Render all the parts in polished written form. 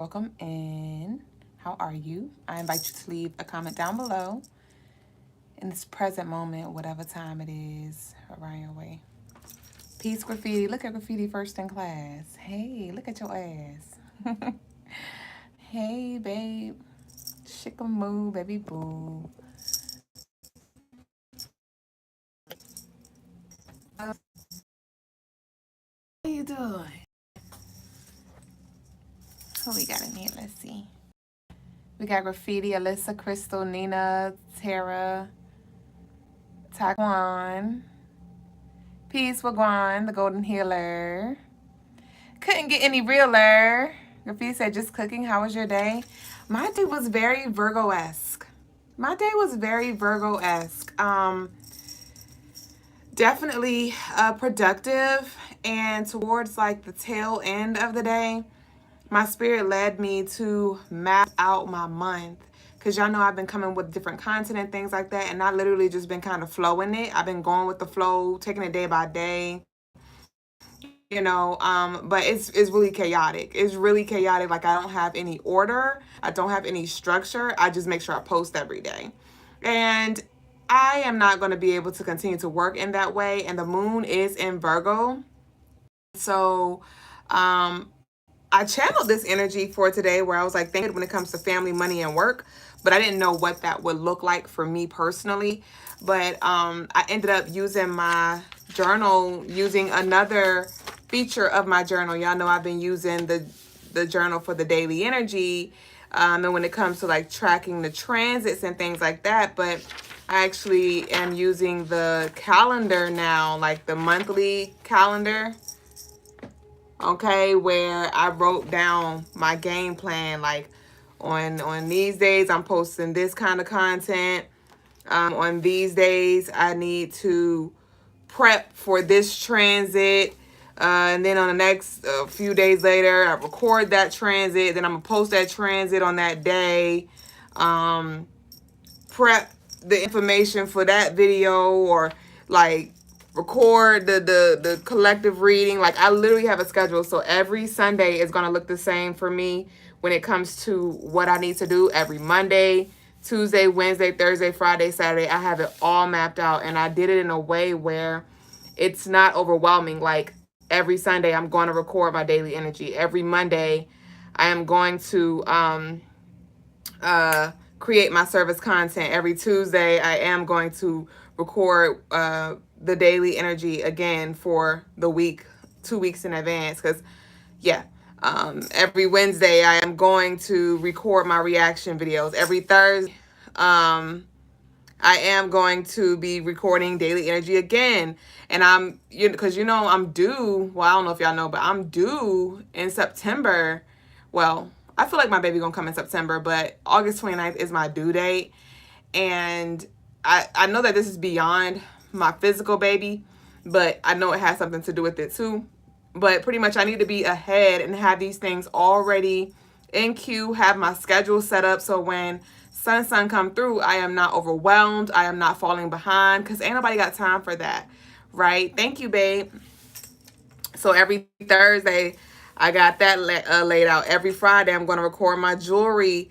Welcome in. How are you? I invite you to leave a comment down below in this present moment, whatever time it is around your way. Peace, graffiti. Look at graffiti first in class. Hey, look at your ass. Hey, babe. Shikamoo, baby boo. How you doing? Who we got in here? Let's see. We got Graffiti, Alyssa, Crystal, Nina, Tara, Taquan. Peace, Wagwan, the Golden Healer. Couldn't get any realer. Graffiti said, just cooking. How was your day? My day was very Virgo-esque. My day was very Virgo-esque. Definitely productive. And towards like the tail end of the day, my spirit led me to map out my month. Because y'all know I've been coming with different content and things like that. And I literally just been kind of flowing it. I've been going with the flow, taking it day by day. But it's really chaotic. It's really chaotic. Like, I don't have any order. I don't have any structure. I just make sure I post every day. And I am not going to be able to continue to work in that way. And the moon is in Virgo. So, I channeled this energy for today where I was like, thinking when it comes to family, money, and work, but I didn't know what that would look like for me personally. But I ended up using my journal, using another feature of my journal. Y'all know I've been using the journal for the daily energy, and when it comes to like tracking the transits and things like that. But I actually am using the calendar now, like the monthly calendar. Okay, where I wrote down my game plan, like on these days I'm posting this kind of content. On these days I need to prep for this transit. And then on the next few days later, I record that transit. Then I'm going to post that transit on that day. Prep the information for that video, or like record the collective reading. Like, I literally have a schedule. So every Sunday is going to look the same for me when it comes to what I need to do. Every Monday, Tuesday, Wednesday, Thursday, Friday, Saturday, I have it all mapped out. And I did it in a way where it's not overwhelming. Like, every Sunday I'm going to record my daily energy. Every Monday I am going to create my service content. Every Tuesday I am going to record the daily energy again for the week, 2 weeks in advance. Because every Wednesday I am going to record my reaction videos. Every Thursday I am going to be recording daily energy again. And because I'm due. Well, I don't know if y'all know, but I'm due in September. Well, I feel like my baby gonna come in September, but August 29th is my due date. And I know that this is beyond my physical baby, but I know it has something to do with it too. But pretty much I need to be ahead and have these things already in queue, have my schedule set up so when sun come through, I am not overwhelmed. I am not falling behind, because ain't nobody got time for that, right? Thank you, babe. So every Thursday, I got that laid out. Every Friday, I'm going to record my jewelry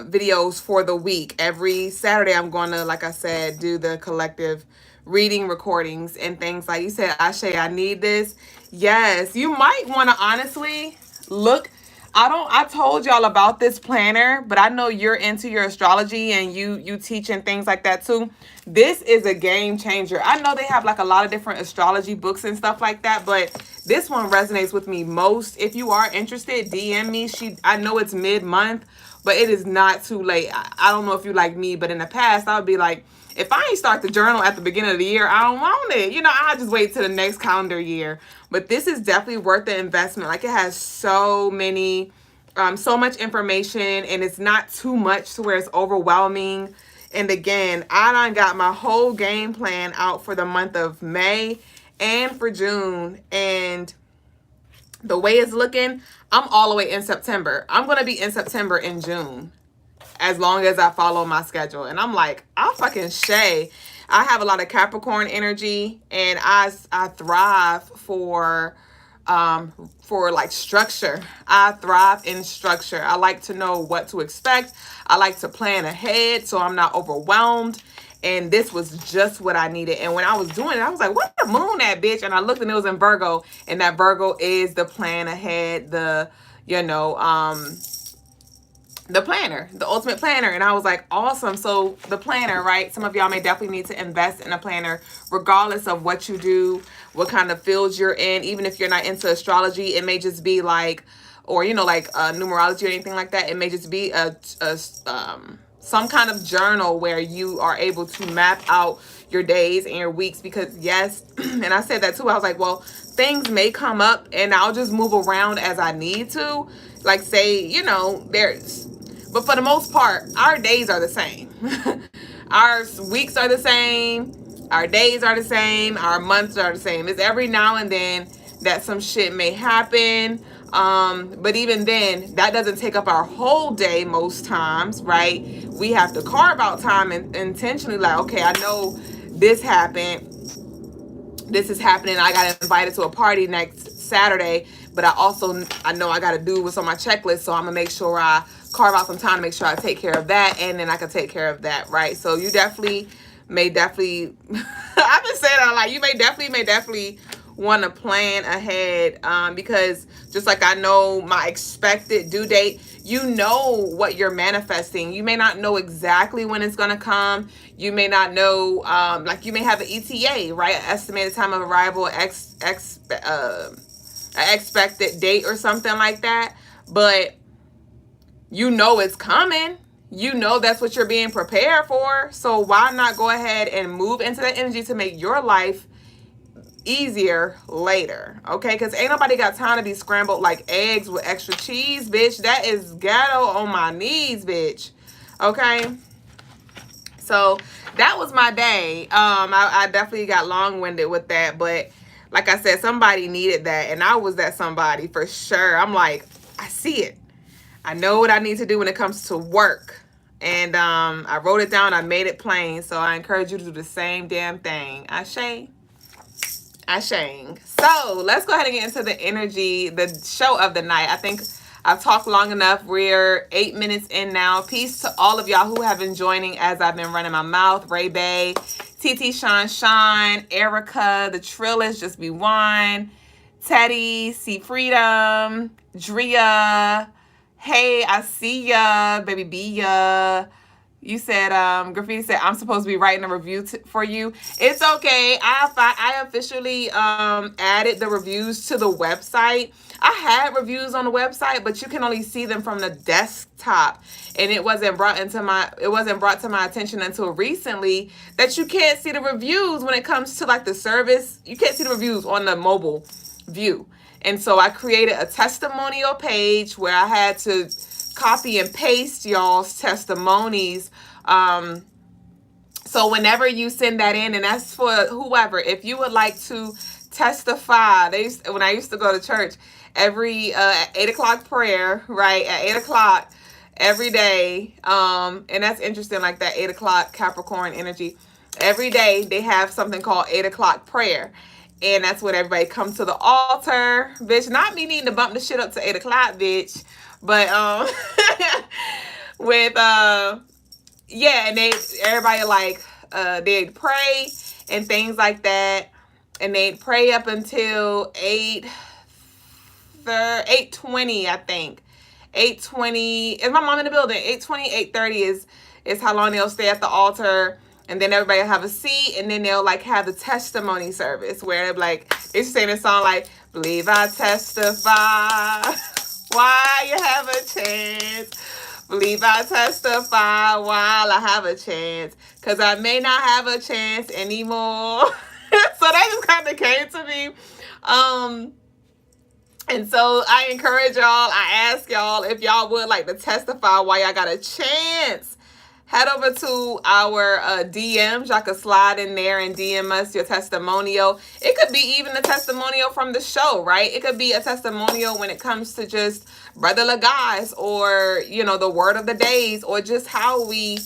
videos for the week. Every Saturday, I'm going to, like I said, do the collective reading recordings and things. Like you said, Ashe, I need this. Yes, you might want to honestly look. I told y'all about this planner, but I know you're into your astrology and you teach and things like that too. This is a game changer. I know they have like a lot of different astrology books and stuff like that, but this one resonates with me most. If you are interested, DM me. I know it's mid-month, but it is not too late. I don't know if you like me, but in the past I would be like, if I ain't start the journal at the beginning of the year, I don't want it. I'll just wait till the next calendar year. But this is definitely worth the investment. Like, it has so much information, and it's not too much to where it's overwhelming. And again, I done got my whole game plan out for the month of May and for June. And the way it's looking, I'm all the way in September. I'm going to be in September and June, as long as I follow my schedule. And I'm like, I'm fucking Shay. I have a lot of Capricorn energy, and I thrive for for like structure. I thrive in structure. I like to know what to expect. I like to plan ahead so I'm not overwhelmed. And this was just what I needed. And when I was doing it, I was like, what the moon at, bitch? And I looked and it was in Virgo. And that Virgo is the plan ahead, the planner, the ultimate planner. And I was like, awesome. So the planner, right? Some of y'all may definitely need to invest in a planner, regardless of what you do, what kind of fields you're in. Even if you're not into astrology, it may just be like, or, like numerology or anything like that. It may just be some kind of journal where you are able to map out your days and your weeks. Because yes, and I said that too. I was like, well, things may come up and I'll just move around as I need to. Like say, but for the most part, our days are the same. Our weeks are the same. Our days are the same. Our months are the same. It's every now and then that some shit may happen. But even then, that doesn't take up our whole day most times, right? We have to carve out time and intentionally like, okay, I know this happened. This is happening. I got invited to a party next Saturday, but I know I got to do what's on my checklist. So I'm going to make sure I carve out some time to make sure I take care of that. And then I can take care of that. Right. So you may definitely, I've been saying that a lot. You may definitely want to plan ahead, because just like I know my expected due date, you know what you're manifesting. You may not know exactly when it's going to come. You may not know, like you may have an ETA, right? An estimated time of arrival, an expected date or something like that. But you know it's coming. You know that's what you're being prepared for. So why not go ahead and move into that energy to make your life easier later, okay? Because ain't nobody got time to be scrambled like eggs with extra cheese, bitch. That is ghetto on my knees, bitch. Okay? So that was my day. I definitely got long-winded with that, but like I said, somebody needed that, and I was that somebody for sure. I'm like, I see it. I know what I need to do when it comes to work. And I wrote it down. I made it plain. So I encourage you to do the same damn thing. Ashang. So let's go ahead and get into the energy, the show of the night. I think I've talked long enough. We're 8 minutes in now. Peace to all of y'all who have been joining as I've been running my mouth. Ray Bay, TT Sean, Erica, the Trillist, Just Be Wine, Teddy, See Freedom, Drea. Hey, I see ya, baby B ya. You said, Graffiti said, I'm supposed to be writing a review for you. It's okay. I officially added the reviews to the website. I had reviews on the website, but you can only see them from the desktop. And it wasn't brought to my attention until recently that you can't see the reviews when it comes to like the service. You can't see the reviews on the mobile view. And so I created a testimonial page where I had to copy and paste y'all's testimonies. So whenever you send that in, and that's for whoever, if you would like to testify, when I used to go to church, every 8 o'clock prayer, right, at 8 o'clock every day, and that's interesting, like that 8 o'clock Capricorn energy. Every day they have something called 8 o'clock prayer. And that's when everybody comes to the altar, bitch. Not me needing to bump the shit up to 8 o'clock, bitch. But with yeah, and everybody like they'd pray and things like that, and they'd pray up until 8:20, I think. 8:20 is my mom in the building. 8:20, 8:30 is how long they'll stay at the altar. And then everybody will have a seat, and then they'll like have the testimony service where they're like, they're saying a song like, believe I testify, why you have a chance. Believe I testify while I have a chance, because I may not have a chance anymore. So that just kind of came to me. And so I encourage y'all, I ask y'all if y'all would like to testify why y'all got a chance. Head over to our DMs. Y'all can slide in there and DM us your testimonial. It could be even a testimonial from the show, right? It could be a testimonial when it comes to just regular guys, or, the word of the days, or just how we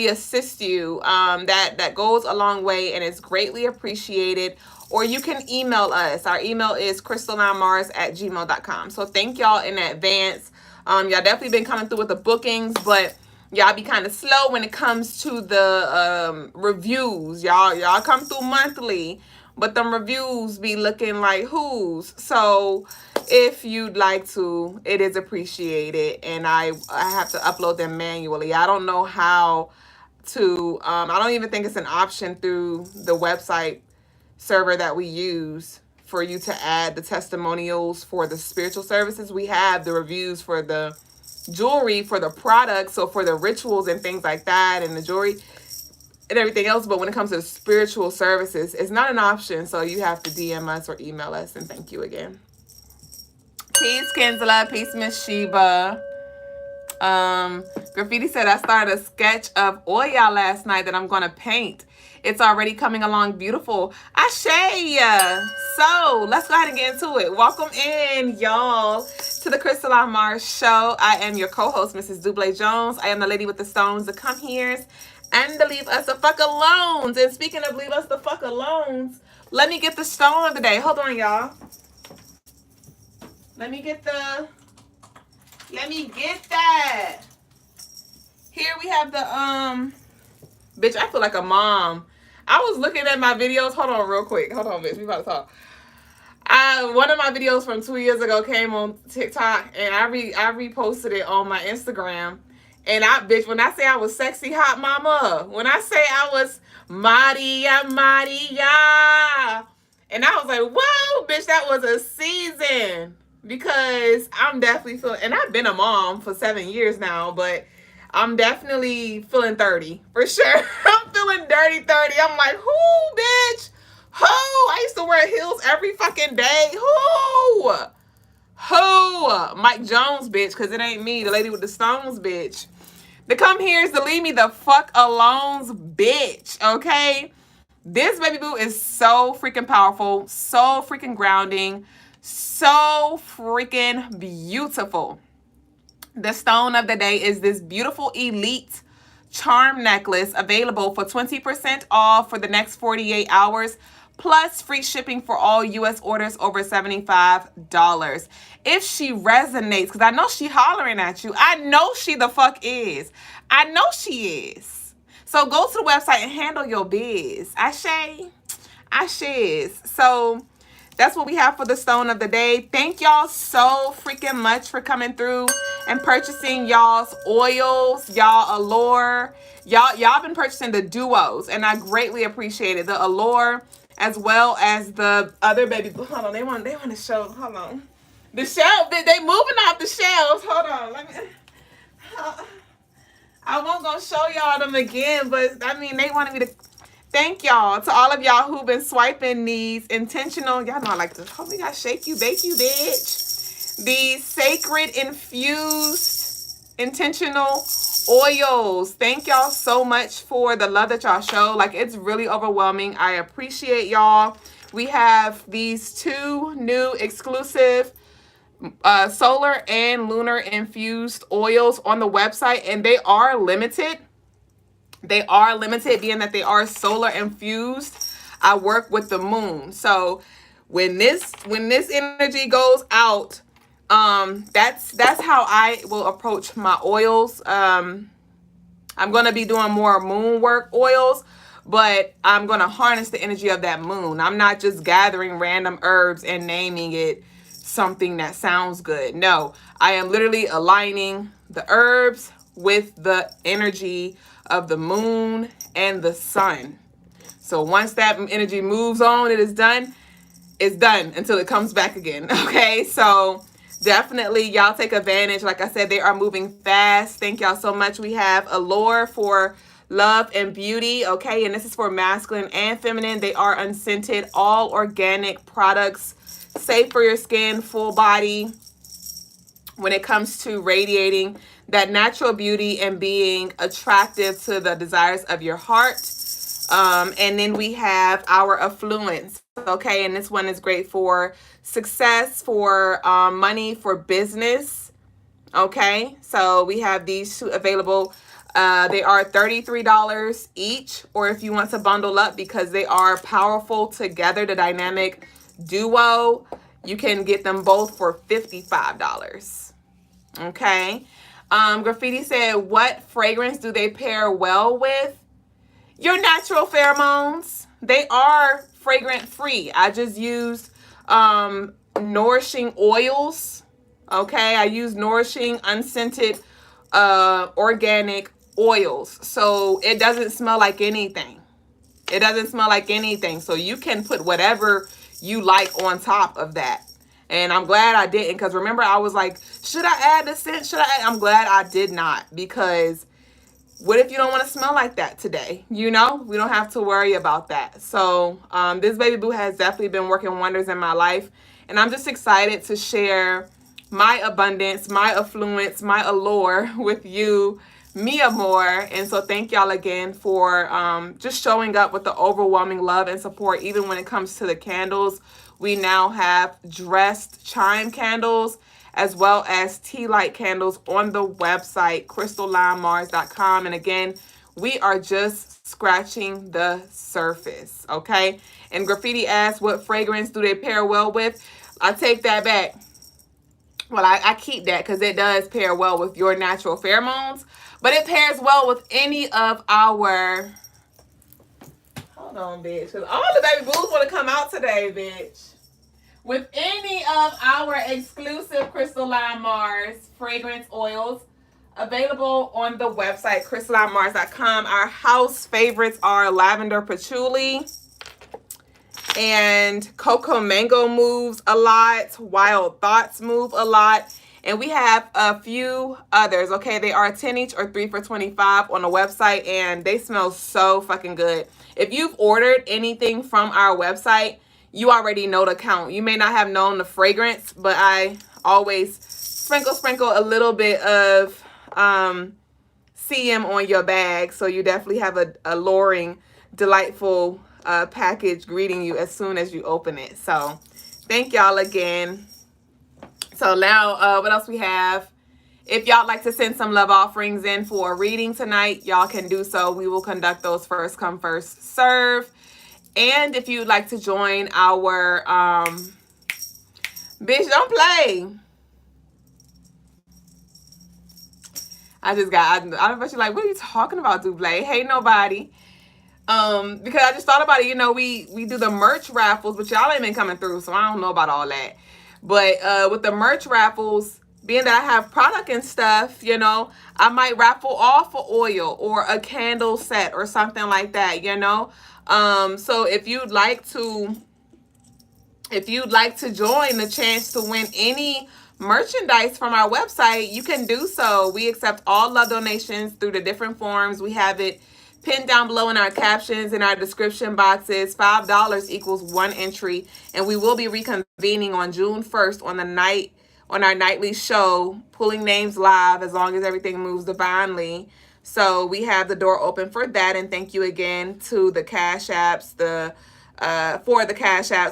assist you. That goes a long way and is greatly appreciated. or you can email us. Our email is crystalinemars@gmail.com. So thank y'all in advance. Y'all definitely been coming through with the bookings, but y'all be kind of slow when it comes to the reviews. Y'all come through monthly, but them reviews be looking like whose. So if you'd like to, it is appreciated, and I have to upload them manually. I don't know how to. I don't even think it's an option through the website server that we use for you to add the testimonials for the spiritual services. We have the reviews for the jewelry, for the products, so for the rituals and things like that, and the jewelry and everything else. But when it comes to spiritual services, it's not an option, so you have to DM us or email us. And thank you again. Peace, Kinsella. Peace, Miss Sheba. Graffiti said, I started a sketch of Oya last night that I'm going to paint. It's already coming along beautiful. Ashe. So let's go ahead and get into it. Welcome in, y'all, to the Crystaline Mars show. I am your co-host, Mrs. Dublé Jones. I am the lady with the stones that come here and to leave us the fuck alone. And speaking of leave us the fuck alone, let me get the stone of the day. Hold on, y'all. Let me get that. Here we have the, bitch, I feel like a mom. I was looking at my videos. Hold on real quick. Hold on, bitch. We about to talk. One of my videos from 2 years ago came on TikTok, and I reposted it on my Instagram. And when I say I was sexy hot mama, when I say I was Maria, and I was like, whoa, bitch, that was a season. Because I'm definitely feeling, and I've been a mom for 7 years now, but I'm definitely feeling 30, for sure. I'm feeling dirty 30. I'm like, who, bitch? Who? I used to wear heels every fucking day. Who? Mike Jones, bitch, because it ain't me, the lady with the stones, bitch. To come here is to leave me the fuck alone, bitch, okay? This baby boo is so freaking powerful, so freaking grounding, so freaking beautiful. The stone of the day is this beautiful elite charm necklace, available for 20% off for the next 48 hours, plus free shipping for all U.S. orders over $75. If she resonates, because I know she hollering at you. I know she the fuck is. I know she is. So go to the website and handle your biz. Ashe. So that's what we have for the stone of the day. Thank y'all so freaking much for coming through and purchasing y'all's oils, y'all allure. Y'all been purchasing the duos, and I greatly appreciate it. The allure as well as the other baby. Hold on, they want to show. Hold on, the shelf. They moving off the shelves. Hold on, let me. I won't go show y'all them again, but I mean they wanted me to. Thank y'all to all of y'all who've been swiping these intentional. Y'all know I like to. Oh, we got shake you, bake you, bitch. These sacred infused intentional oils. Thank y'all so much for the love that y'all show. Like, it's really overwhelming. I appreciate y'all. We have these 2 new exclusive solar and lunar infused oils on the website, and they are limited. They are limited, being that they are solar infused. I work with the moon. So when this energy goes out, that's how I will approach my oils. I'm going to be doing more moon work oils, but I'm going to harness the energy of that moon. I'm not just gathering random herbs and naming it something that sounds good. No, I am literally aligning the herbs with the energy of the moon and the sun. So once that energy moves on, it is done. It's done until it comes back again. Okay, so definitely y'all take advantage. Like I said, they are moving fast. Thank y'all so much. We have Allure for love and beauty. Okay, and this is for masculine and feminine. They are unscented, all organic products, safe for your skin, full body. When it comes to radiating that natural beauty and being attractive to the desires of your heart. And then we have our affluence. Okay, and this one is great for success, for money, for business. Okay, so we have these 2 available. They are $33 each, or if you want to bundle up because they are powerful together, the dynamic duo, you can get them both for $55. Okay. Graffiti said, what fragrance do they pair well with? Your natural pheromones. They are fragrant free. I just used nourishing oils. Okay, I use nourishing unscented organic oils, so it doesn't smell like anything. It doesn't smell like anything, so you can put whatever you like on top of that. And I'm glad I didn't, because remember I was like, should I add the scent? Should I add? I'm glad I did not, because what if you don't want to smell like that today? You know, we don't have to worry about that. So this baby boo has definitely been working wonders in my life. And I'm just excited to share my abundance, my affluence, my allure with you, mi amor. And so thank y'all again for just showing up with the overwhelming love and support, even when it comes to the candles. We now have dressed chime candles as well as tea light candles on the website, crystallinemars.com. And again, we are just scratching the surface, okay? And Graffiti asks, what fragrance do they pair well with? I take that back. Well, I keep that because it does pair well with your natural pheromones, but it pairs well with any of our... Hold on, bitch. Because all the baby boos want to come out today, bitch. With any of our exclusive Crystaline Mars fragrance oils available on the website, crystallinemars.com. Our house favorites are lavender patchouli and cocoa mango moves a lot. Wild thoughts move a lot. And we have a few others, okay? They are 10 each or 3 for $25 on the website, and they smell so fucking good. If you've ordered anything from our website, you already know the count. You may not have known the fragrance, but I always sprinkle a little bit of CM on your bag, so you definitely have a alluring, delightful package greeting you as soon as you open it. So thank y'all again. So now what else we have? If y'all like to send some love offerings in for a reading tonight, y'all can do so. We will conduct those first come, first serve. And if you'd like to join our, bitch, don't play. I don't know if you're like, what are you talking about, Dublé? Hey, nobody. Because I just thought about it, you know, we do the merch raffles, but y'all ain't been coming through, so I don't know about all that. But with the merch raffles, being that I have product and stuff, you know, I might raffle off an oil or a candle set or something like that, you know. So if you'd like to join the chance to win any merchandise from our website, you can do so. We accept all love donations through the different forms. We have it pinned down below in our captions, in our description boxes. $5 equals 1 entry, and we will be reconvening on June 1st on our nightly show, pulling names live as long as everything moves divinely. So we have the door open for that, and thank you again to the Cash Apps,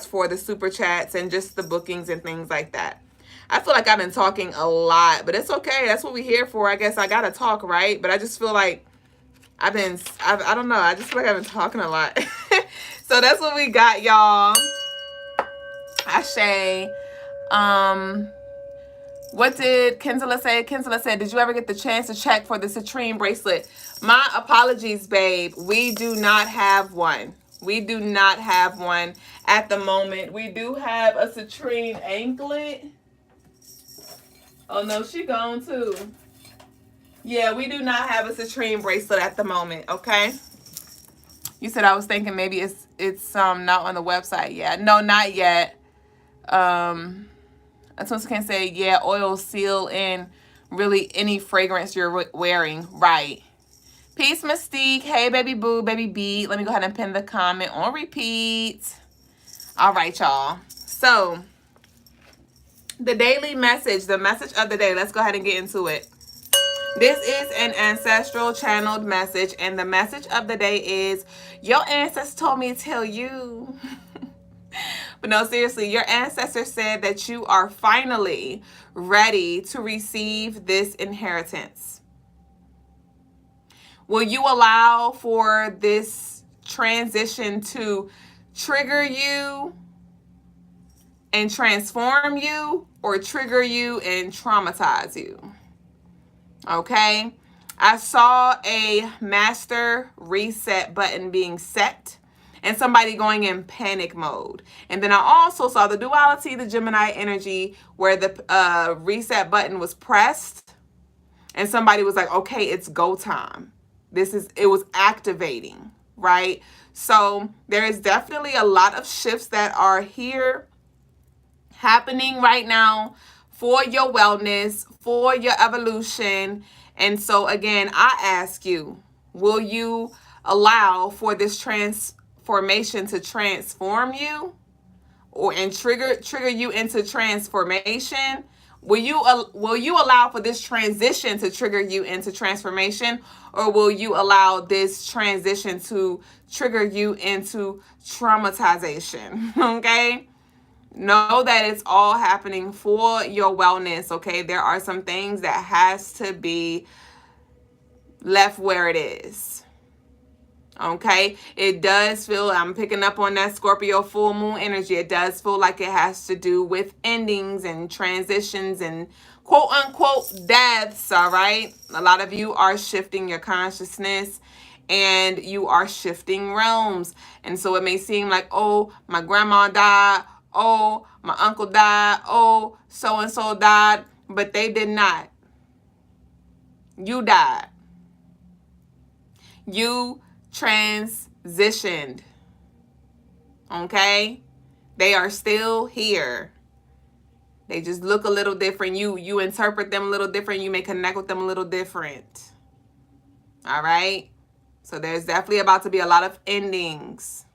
for the Super Chats, and just the bookings and things like that. I feel like I've been talking a lot, but it's okay. That's what we're here for. I guess I gotta talk, right? But I just feel like I don't know. I just feel like I've been talking a lot. So that's what we got, y'all. Ashe. What did Kinsella say? Kinsella said, did you ever get the chance to check for the citrine bracelet? My apologies, babe. We do not have one. We do not have one at the moment. We do have a citrine anklet. Oh, no, she gone too. Yeah, we do not have a citrine bracelet at the moment, okay? You said I was thinking maybe it's not on the website yet. No, not yet. I just can say, yeah, oil seal in really any fragrance you're wearing. Right. Peace, Mystique. Hey, baby boo, baby beat. Let me go ahead and pin the comment on repeat. All right, y'all. So, the daily message, the message of the day. Let's go ahead and get into it. This is an ancestral channeled message, and the message of the day is, your ancestors told me to tell you. But no, seriously, your ancestors said that you are finally ready to receive this inheritance. Will you allow for this transition to trigger you and transform you, or trigger you and traumatize you? Okay. I saw a master reset button being set and somebody going in panic mode. And then I also saw the duality, the Gemini energy, where the reset button was pressed and somebody was like, okay, it's go time. It was activating, right? So there is definitely a lot of shifts that are here happening right now for your wellness, for your evolution. And so again, I ask you, will you allow for this transformation to transform you, and trigger you into transformation? Will you allow for this transition to trigger you into transformation, or will you allow this transition to trigger you into traumatization? Okay? Know that it's all happening for your wellness, okay? There are some things that has to be left where it is. Okay? It does feel, I'm picking up on that Scorpio full moon energy. It does feel like it has to do with endings and transitions and quote unquote deaths, all right? A lot of you are shifting your consciousness and you are shifting realms. And so it may seem like, oh, my grandma died. Oh, my uncle died. Oh, so-and-so died. But they did not. You died. You transitioned. Okay? They are still here. They just look a little different. You interpret them a little different. You may connect with them a little different. All right? So there's definitely about to be a lot of endings.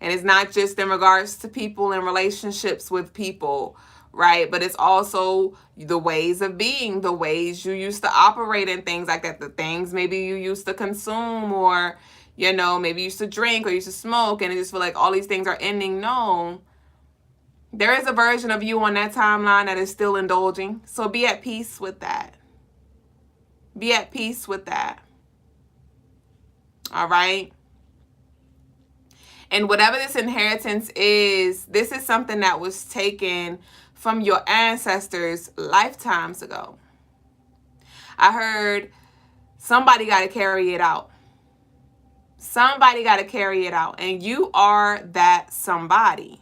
And it's not just in regards to people and relationships with people, right? But it's also the ways of being, the ways you used to operate and things like that. The things maybe you used to consume, or, maybe you used to drink or you used to smoke, and it just feel like all these things are ending. No. There is a version of you on that timeline that is still indulging. So be at peace with that. Be at peace with that. All right? And whatever this inheritance is, this is something that was taken from your ancestors lifetimes ago. I heard somebody got to carry it out. Somebody got to carry it out. And you are that somebody.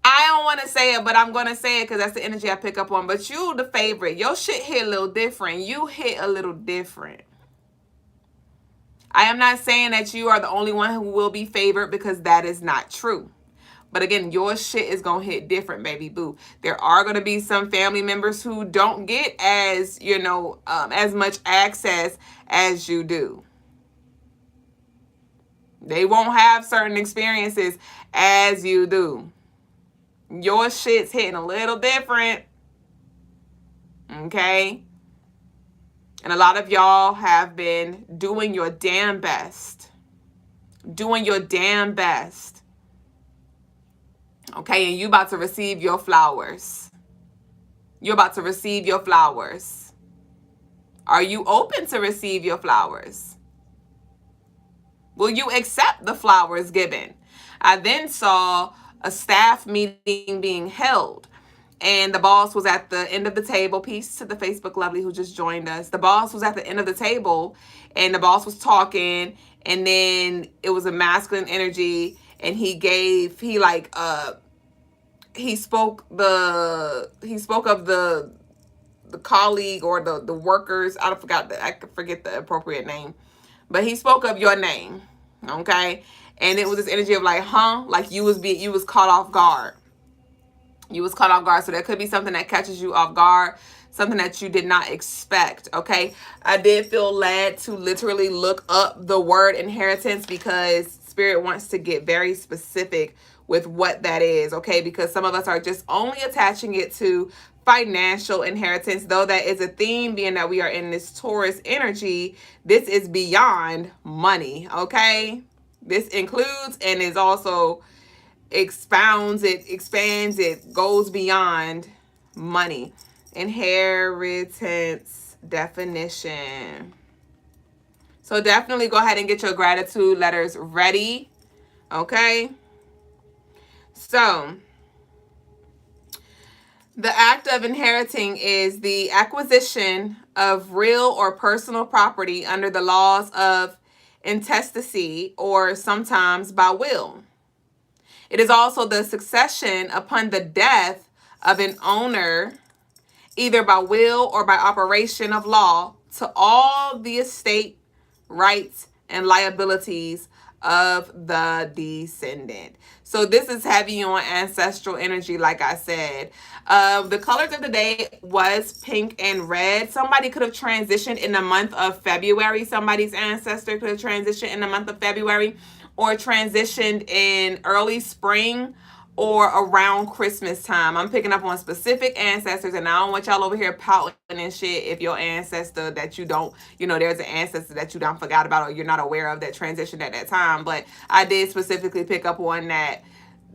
I don't want to say it, but I'm going to say it because that's the energy I pick up on. But you the favorite. Your shit hit a little different. You hit a little different. I am not saying that you are the only one who will be favored, because that is not true. But again, your shit is going to hit different, baby boo. There are going to be some family members who don't get as, as much access as you do. They won't have certain experiences as you do. Your shit's hitting a little different. Okay? And a lot of y'all have been doing your damn best. Doing your damn best. Okay, and you about to receive your flowers. You're about to receive your flowers. Are you open to receive your flowers? Will you accept the flowers given? I then saw a staff meeting being held. And the boss was at the end of the table. Peace to the Facebook lovely who just joined us. The boss was at the end of the table, and the boss was talking, and then it was a masculine energy, and he spoke of the colleague or the workers. I forget the appropriate name, but he spoke of your name, okay? And it was this energy of like, like you was caught off guard. You was caught off guard. So there could be something that catches you off guard, something that you did not expect, okay? I did feel led to literally look up the word inheritance, because Spirit wants to get very specific with what that is, okay? Because some of us are just only attaching it to financial inheritance, though that is a theme, being that we are in this Taurus energy. This is beyond money, okay? This includes and is also expands, it goes beyond money. Inheritance definition. So definitely go ahead and get your gratitude letters ready. Okay. So the act of inheriting is the acquisition of real or personal property under the laws of intestacy or sometimes by will. It is also the succession upon the death of an owner, either by will or by operation of law, to all the estate, rights, and liabilities of the descendant. So this is heavy on ancestral energy, like I said. The colors of the day was pink and red. Somebody could have transitioned in the month of February. Somebody's ancestor could have transitioned in the month of February, or transitioned in early spring, or around Christmas time. I'm picking up on specific ancestors, and I don't want y'all over here pouting and shit if your ancestor that you don't, there's an ancestor that you don't forgot about or you're not aware of that transitioned at that time. But I did specifically pick up on that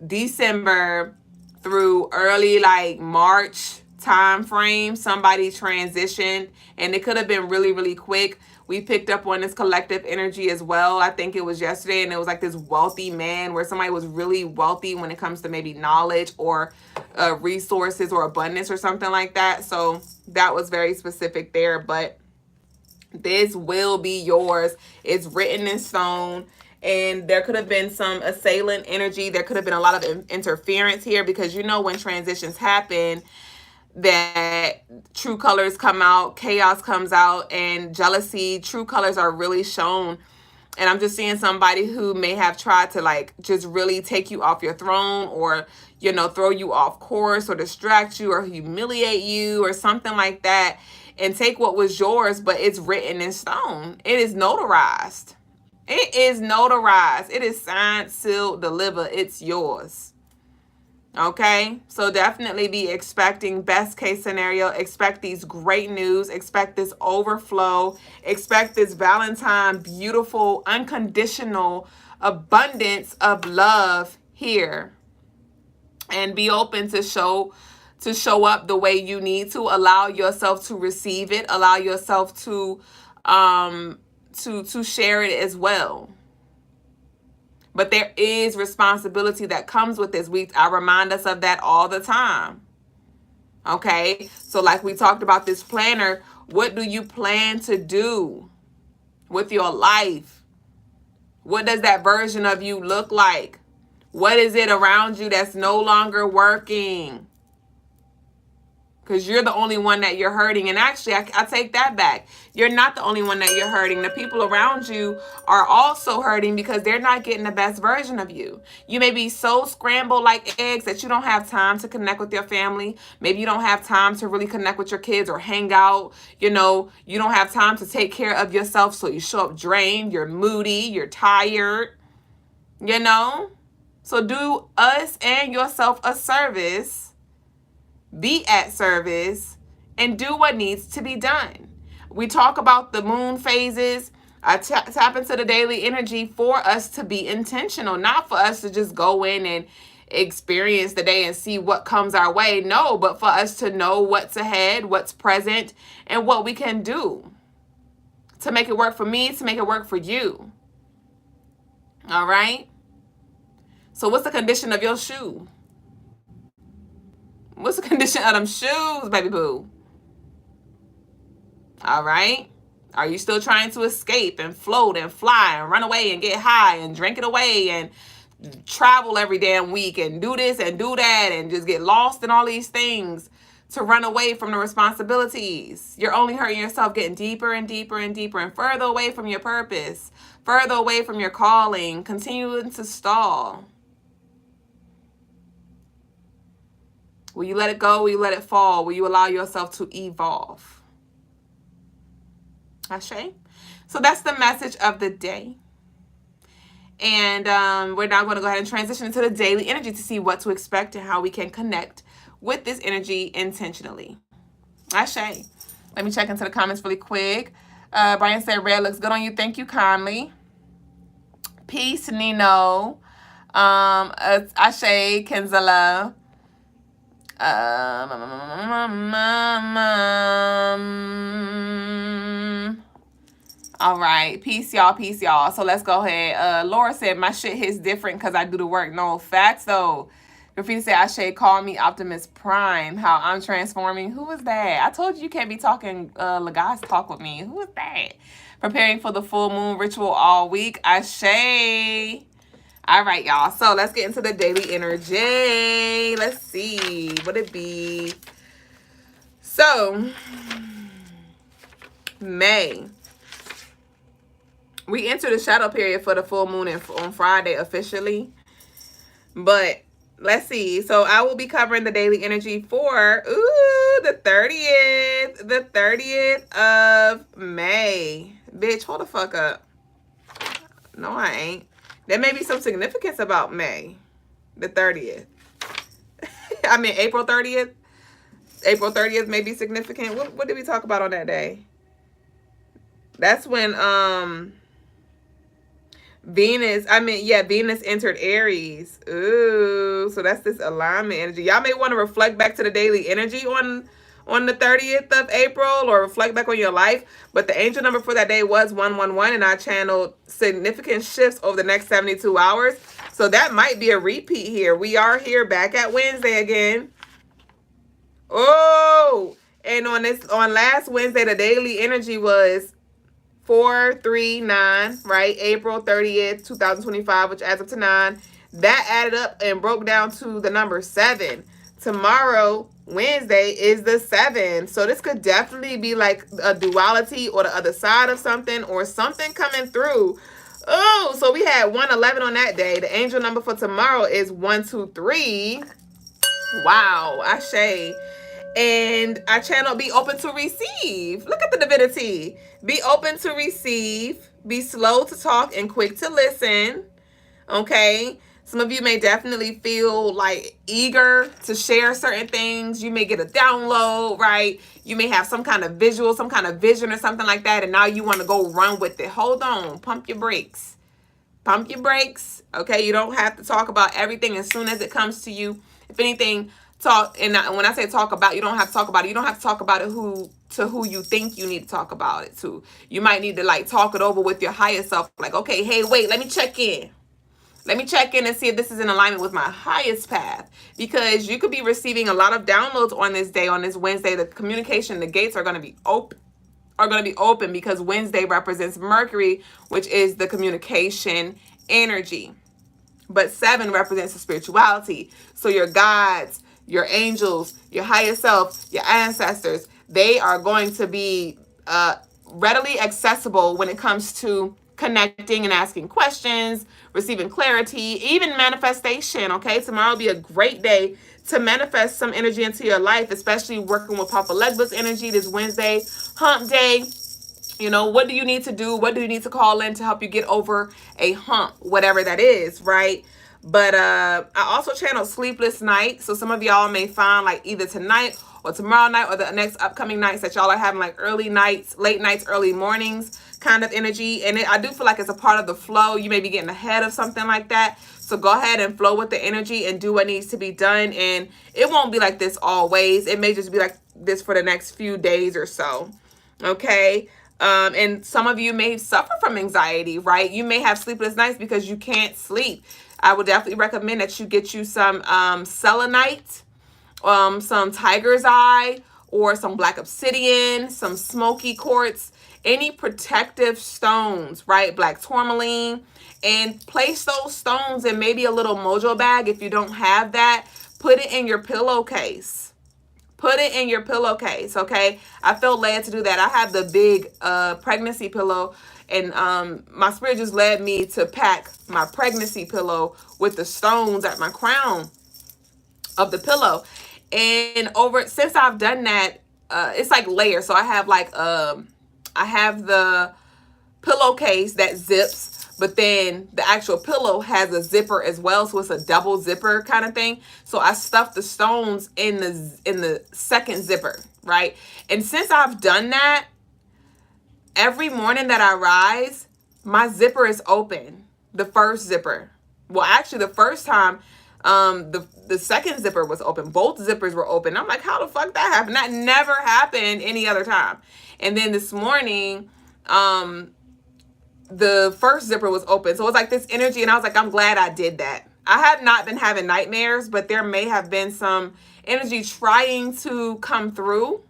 December through early like March time frame, somebody transitioned, and it could have been really, really quick. We picked up on this collective energy as well. I think it was yesterday, and it was like this wealthy man where somebody was really wealthy when it comes to maybe knowledge or resources or abundance or something like that. So that was very specific there, but this will be yours. It's written in stone. And there could have been some assailant energy. There could have been a lot of interference here, because when transitions happen, that true colors come out, chaos comes out, and jealousy, true colors are really shown. And I'm just seeing somebody who may have tried to like just really take you off your throne, or throw you off course, or distract you, or humiliate you, or something like that, and take what was yours. But it's written in stone. It is notarized. It is notarized. It is signed, sealed, delivered. It's yours. Okay, so definitely be expecting best case scenario. Expect these great news. Expect this overflow. Expect this Valentine, beautiful, unconditional abundance of love here. And be open to show up the way you need to. Allow yourself to receive it. Allow yourself to share it as well. But there is responsibility that comes with this. I remind us of that all the time. Okay? So like we talked about this planner, what do you plan to do with your life? What does that version of you look like? What is it around you that's no longer working? Because you're the only one that you're hurting. And actually, I take that back. You're not the only one that you're hurting. The people around you are also hurting because they're not getting the best version of you. You may be so scrambled like eggs that you don't have time to connect with your family. Maybe you don't have time to really connect with your kids or hang out. You don't have time to take care of yourself. So you show up drained. You're moody. You're tired. So do us and yourself a service. Be at service and do what needs to be done. We talk about the moon phases. I tap into the daily energy for us to be intentional, not for us to just go in and experience the day and see what comes our way. No, but for us to know what's ahead, what's present, and what we can do to make it work for me, to make it work for you. All right? So what's the condition of your shoe? What's the condition of them shoes, baby boo? All right? Are you still trying to escape and float and fly and run away and get high and drink it away and travel every damn week and do this and do that and just get lost in all these things to run away from the responsibilities? You're only hurting yourself, getting deeper and deeper and deeper and further away from your purpose, further away from your calling, continuing to stall. Will you let it go? Will you let it fall? Will you allow yourself to evolve? Ashe? So that's the message of the day. And we're now going to go ahead and transition into the daily energy to see what to expect and how we can connect with this energy intentionally. Ashe. Let me check into the comments really quick. Brian said, red looks good on you. Thank you kindly. Peace, Nino. Ashe, Kenzala. All right. Peace, y'all. Peace, y'all. So let's go ahead. Laura said, my shit hits different because I do the work. No, facts, though. Graffiti said, I should call me Optimus Prime. How I'm transforming. Who is that? I told you can't be talking Lagos talk with me. Who is that? Preparing for the full moon ritual all week. Ashe. All right, y'all. So let's get into the daily energy. Let's see. What it be? So, May. We enter the shadow period for the full moon on Friday officially. But let's see. So I will be covering the daily energy for the 30th. The 30th of May. Bitch, hold the fuck up. No, I ain't. There may be some significance about May. The 30th. I mean April 30th. April 30th may be significant. What did we talk about on that day? That's when Venus entered Aries. Ooh, so that's this alignment energy. Y'all may want to reflect back to the daily energy on the 30th of April, or reflect back on your life. But the angel number for that day was 111, and I channeled significant shifts over the next 72 hours. So that might be a repeat here. We are here back at Wednesday again. Oh, and on last Wednesday, the daily energy was 439, right? April 30th, 2025, which adds up to 9. That added up and broke down to the number 7. Tomorrow, Wednesday, is the 7. So this could definitely be like a duality or the other side of something, or something coming through. Oh, so we had 111 on that day. The angel number for tomorrow is 123. Wow, Ashe. And our channel, be open to receive. Look at the divinity. Be open to receive. Be slow to talk and quick to listen. Okay? Some of you may definitely feel like eager to share certain things. You may get a download, right? You may have some kind of visual, some kind of vision or something like that, and now you want to go run with it. Hold on. Pump your brakes. Pump your brakes. Okay? You don't have to talk about everything as soon as it comes to you. If anything, talk, and when I say talk about, you don't have to talk about it. You don't have to talk about it who you think you need to talk about it to. You might need to like talk it over with your higher self. Like, okay, hey, wait, let me check in. Let me check in and see if this is in alignment with my highest path. Because you could be receiving a lot of downloads on this day, on this Wednesday. The communication, the gates are going to be open, because Wednesday represents Mercury, which is the communication energy. But 7 represents the spirituality. So your guides, your angels, your higher self, your ancestors, they are going to be readily accessible when it comes to connecting and asking questions, receiving clarity, even manifestation. Okay, tomorrow will be a great day to manifest some energy into your life, especially working with Papa Legba's energy this Wednesday, hump day. You know, what do you need to do? What do you need to call in to help you get over a hump, whatever that is, right? But I also channel Sleepless Night. So some of y'all may find like either tonight or tomorrow night or the next upcoming nights that y'all are having like early nights, late nights, early mornings kind of energy. And I do feel like it's a part of the flow. You may be getting ahead of something like that. So go ahead and flow with the energy and do what needs to be done. And it won't be like this always. It may just be like this for the next few days or so. Okay. And some of you may suffer from anxiety, right? You may have sleepless nights because you can't sleep. I would definitely recommend that you get you some selenite, some tiger's eye, or some black obsidian, some smoky quartz, any protective stones, right? Black tourmaline, and place those stones in maybe a little mojo bag. If you don't have that, put it in your pillowcase. Put it in your pillowcase, okay? I felt led to do that. I have the big pregnancy pillow, and my spirit just led me to pack my pregnancy pillow with the stones at my crown of the pillow. And since I've done that, it's like layers. So I have like I have the pillowcase that zips, but then the actual pillow has a zipper as well, so it's a double zipper kind of thing. So I stuffed the stones in the second zipper, right? And since I've done that, every morning that I rise, my zipper is open. The first zipper. Well, actually, the first time, the second zipper was open. Both zippers were open. I'm like, how the fuck that happened? That never happened any other time. And then this morning, the first zipper was open. So it was like this energy, and I was like, I'm glad I did that. I have not been having nightmares, but there may have been some energy trying to come through.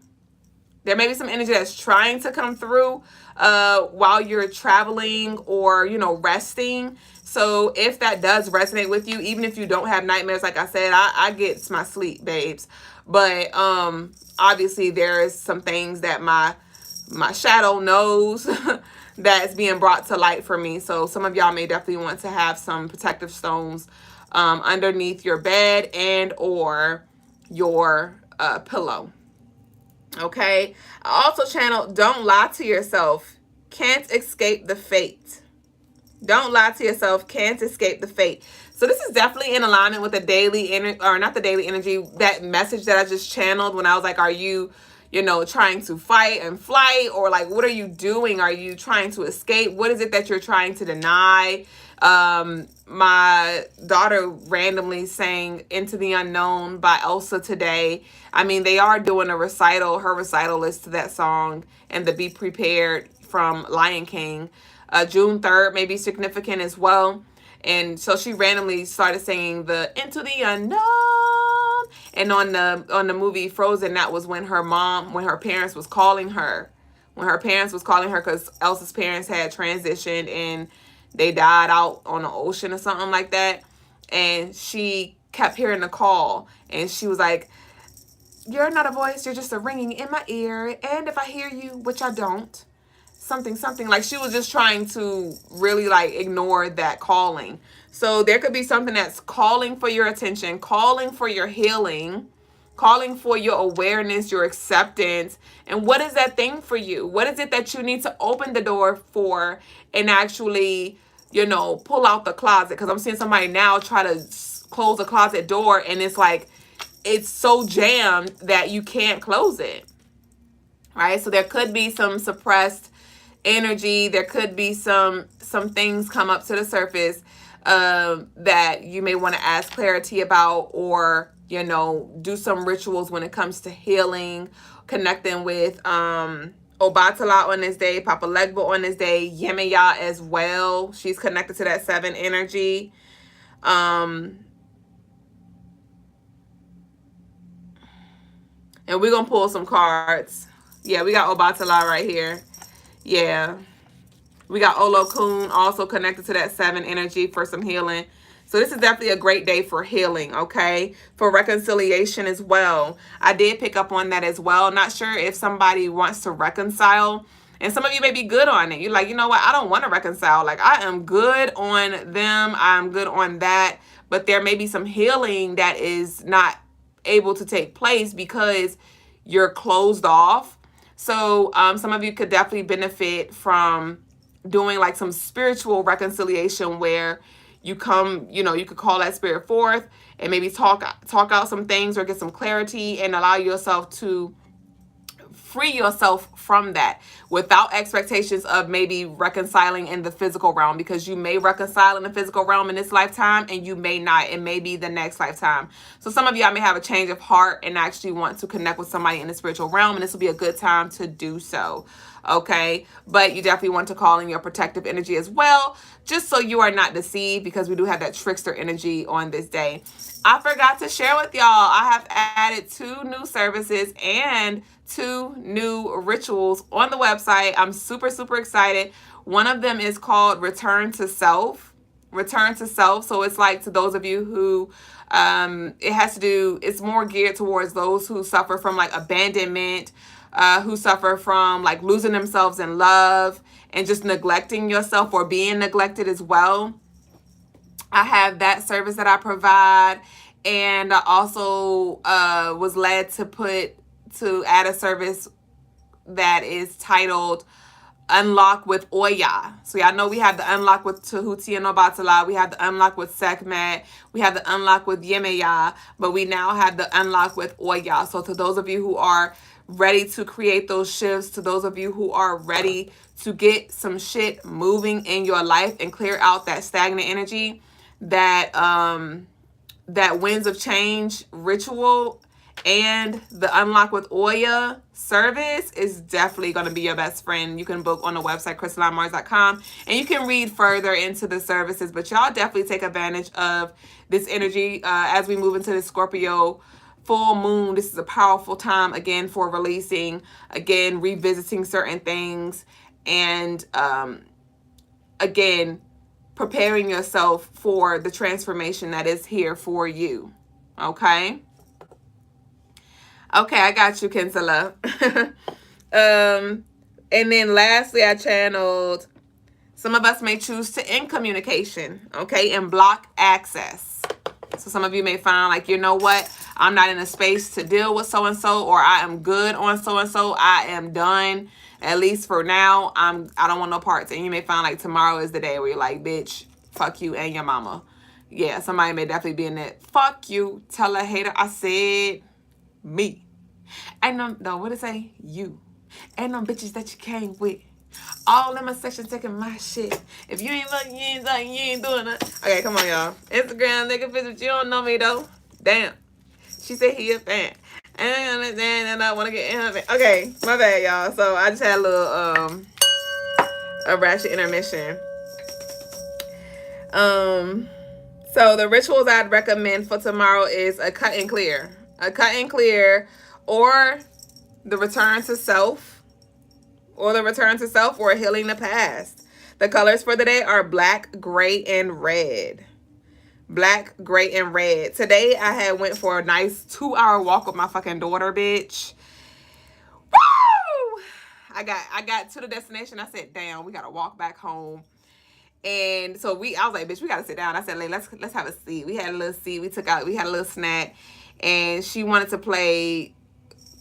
There may be some energy that's trying to come through while you're traveling or, resting. So if that does resonate with you, even if you don't have nightmares, like I said, I get my sleep, babes. But obviously there is some things that my shadow knows that's being brought to light for me. So some of y'all may definitely want to have some protective stones underneath your bed and or your pillow. Okay. I also channel, don't lie to yourself. Can't escape the fate. Don't lie to yourself. Can't escape the fate. So this is definitely in alignment with the daily energy, or not the daily energy, that message that I just channeled when I was like, are you, trying to fight and flight, or like, what are you doing? Are you trying to escape? What is it that you're trying to deny? My daughter randomly sang Into the Unknown by Elsa today. I mean, they are doing a recital. Her recital is to that song and the Be Prepared from Lion King. June 3rd may be significant as well. And so she randomly started singing the Into the Unknown. And on the movie Frozen, that was when her parents was calling her. When her parents was calling her, because Elsa's parents had transitioned and they died out on the ocean or something like that. And she kept hearing the call. And she was like, you're not a voice, you're just a ringing in my ear. And if I hear you, which I don't, something. Like she was just trying to really like ignore that calling. So there could be something that's calling for your attention, calling for your healing, calling for your awareness, your acceptance. And what is that thing for you? What is it that you need to open the door for and actually, pull out the closet? Because I'm seeing somebody now try to close a closet door, and it's like, it's so jammed that you can't close it. Right? So there could be some suppressed energy. There could be some things come up to the surface that you may want to ask clarity about, or do some rituals when it comes to healing, connecting with Obatala on this day, Papa Legba on this day, Yemaya as well. She's connected to that 7 energy. And we're gonna pull some cards. Yeah, we got Obatala right here. Yeah. We got Olokun also connected to that 7 energy for some healing. So this is definitely a great day for healing, okay? For reconciliation as well. I did pick up on that as well. Not sure if somebody wants to reconcile. And some of you may be good on it. You're like, you know what? I don't want to reconcile. Like, I am good on them. I'm good on that. But there may be some healing that is not able to take place because you're closed off. So some of you could definitely benefit from doing like some spiritual reconciliation where you come, you could call that spirit forth and maybe talk out some things or get some clarity and allow yourself to free yourself from that without expectations of maybe reconciling in the physical realm, because you may reconcile in the physical realm in this lifetime and you may not. It may be the next lifetime. So some of y'all may have a change of heart and actually want to connect with somebody in the spiritual realm, and this will be a good time to do so. Okay, but you definitely want to call in your protective energy as well, just so you are not deceived, because we do have that trickster energy on this day. I forgot to share with y'all, I have added 2 new services and 2 new rituals on the website. I'm super, super excited. One of them is called Return to Self. Return to Self. So it's like, to those of you who it's more geared towards those who suffer from like abandonment, who suffer from like losing themselves in love and just neglecting yourself or being neglected as well. I have that service that I provide. And I also was led to add a service that is titled Unlock with Oya. So y'all know we have the Unlock with Tahuti and Obatala. We have the Unlock with Sekhmet. We have the Unlock with Yemaya. But we now have the Unlock with Oya. So to those of you who are ready to create those shifts, to those of you who are ready to get some shit moving in your life and clear out that stagnant energy, that winds of change ritual and the Unlock with Oya service is definitely going to be your best friend. You can book on the website, CrystalineMars.com, and you can read further into the services. But y'all definitely take advantage of this energy as we move into the Scorpio full moon. This is a powerful time, again, for releasing, again, revisiting certain things, and again, preparing yourself for the transformation that is here for you. Okay? Okay, I got you, Kinsella. And then lastly, I channeled, some of us may choose to end communication, okay, and block access. So some of you may find like, you know what, I'm not in a space to deal with so-and-so, or I am good on so-and-so. I am done, at least for now. I don't want no parts. And you may find like tomorrow is the day where you're like, bitch, fuck you and your mama. Yeah, somebody may definitely be in that. Fuck you, tell a hater I said me. Ain't no, what it say? You. Ain't no bitches that you came with. All in my section taking my shit. If you ain't fucking, you ain't doing it. Okay, come on, y'all. Instagram nigga bitch, but you don't know me though. Damn. She said he a fan. And I want to get in her fan. Okay, my bad, y'all. So I just had a little a ratchet intermission. So the rituals I'd recommend for tomorrow is a cut and clear. A cut and clear, or the return to self, or healing the past. The colors for the day are black, gray, and red. Black, gray, and red. Today I had went for a nice 2-hour walk with my fucking daughter, bitch. Woo! I got to the destination. I said, damn, we gotta walk back home. And so I was like, bitch, we gotta sit down. I said, let's have a seat. We had a little seat. We had a little snack. And she wanted to play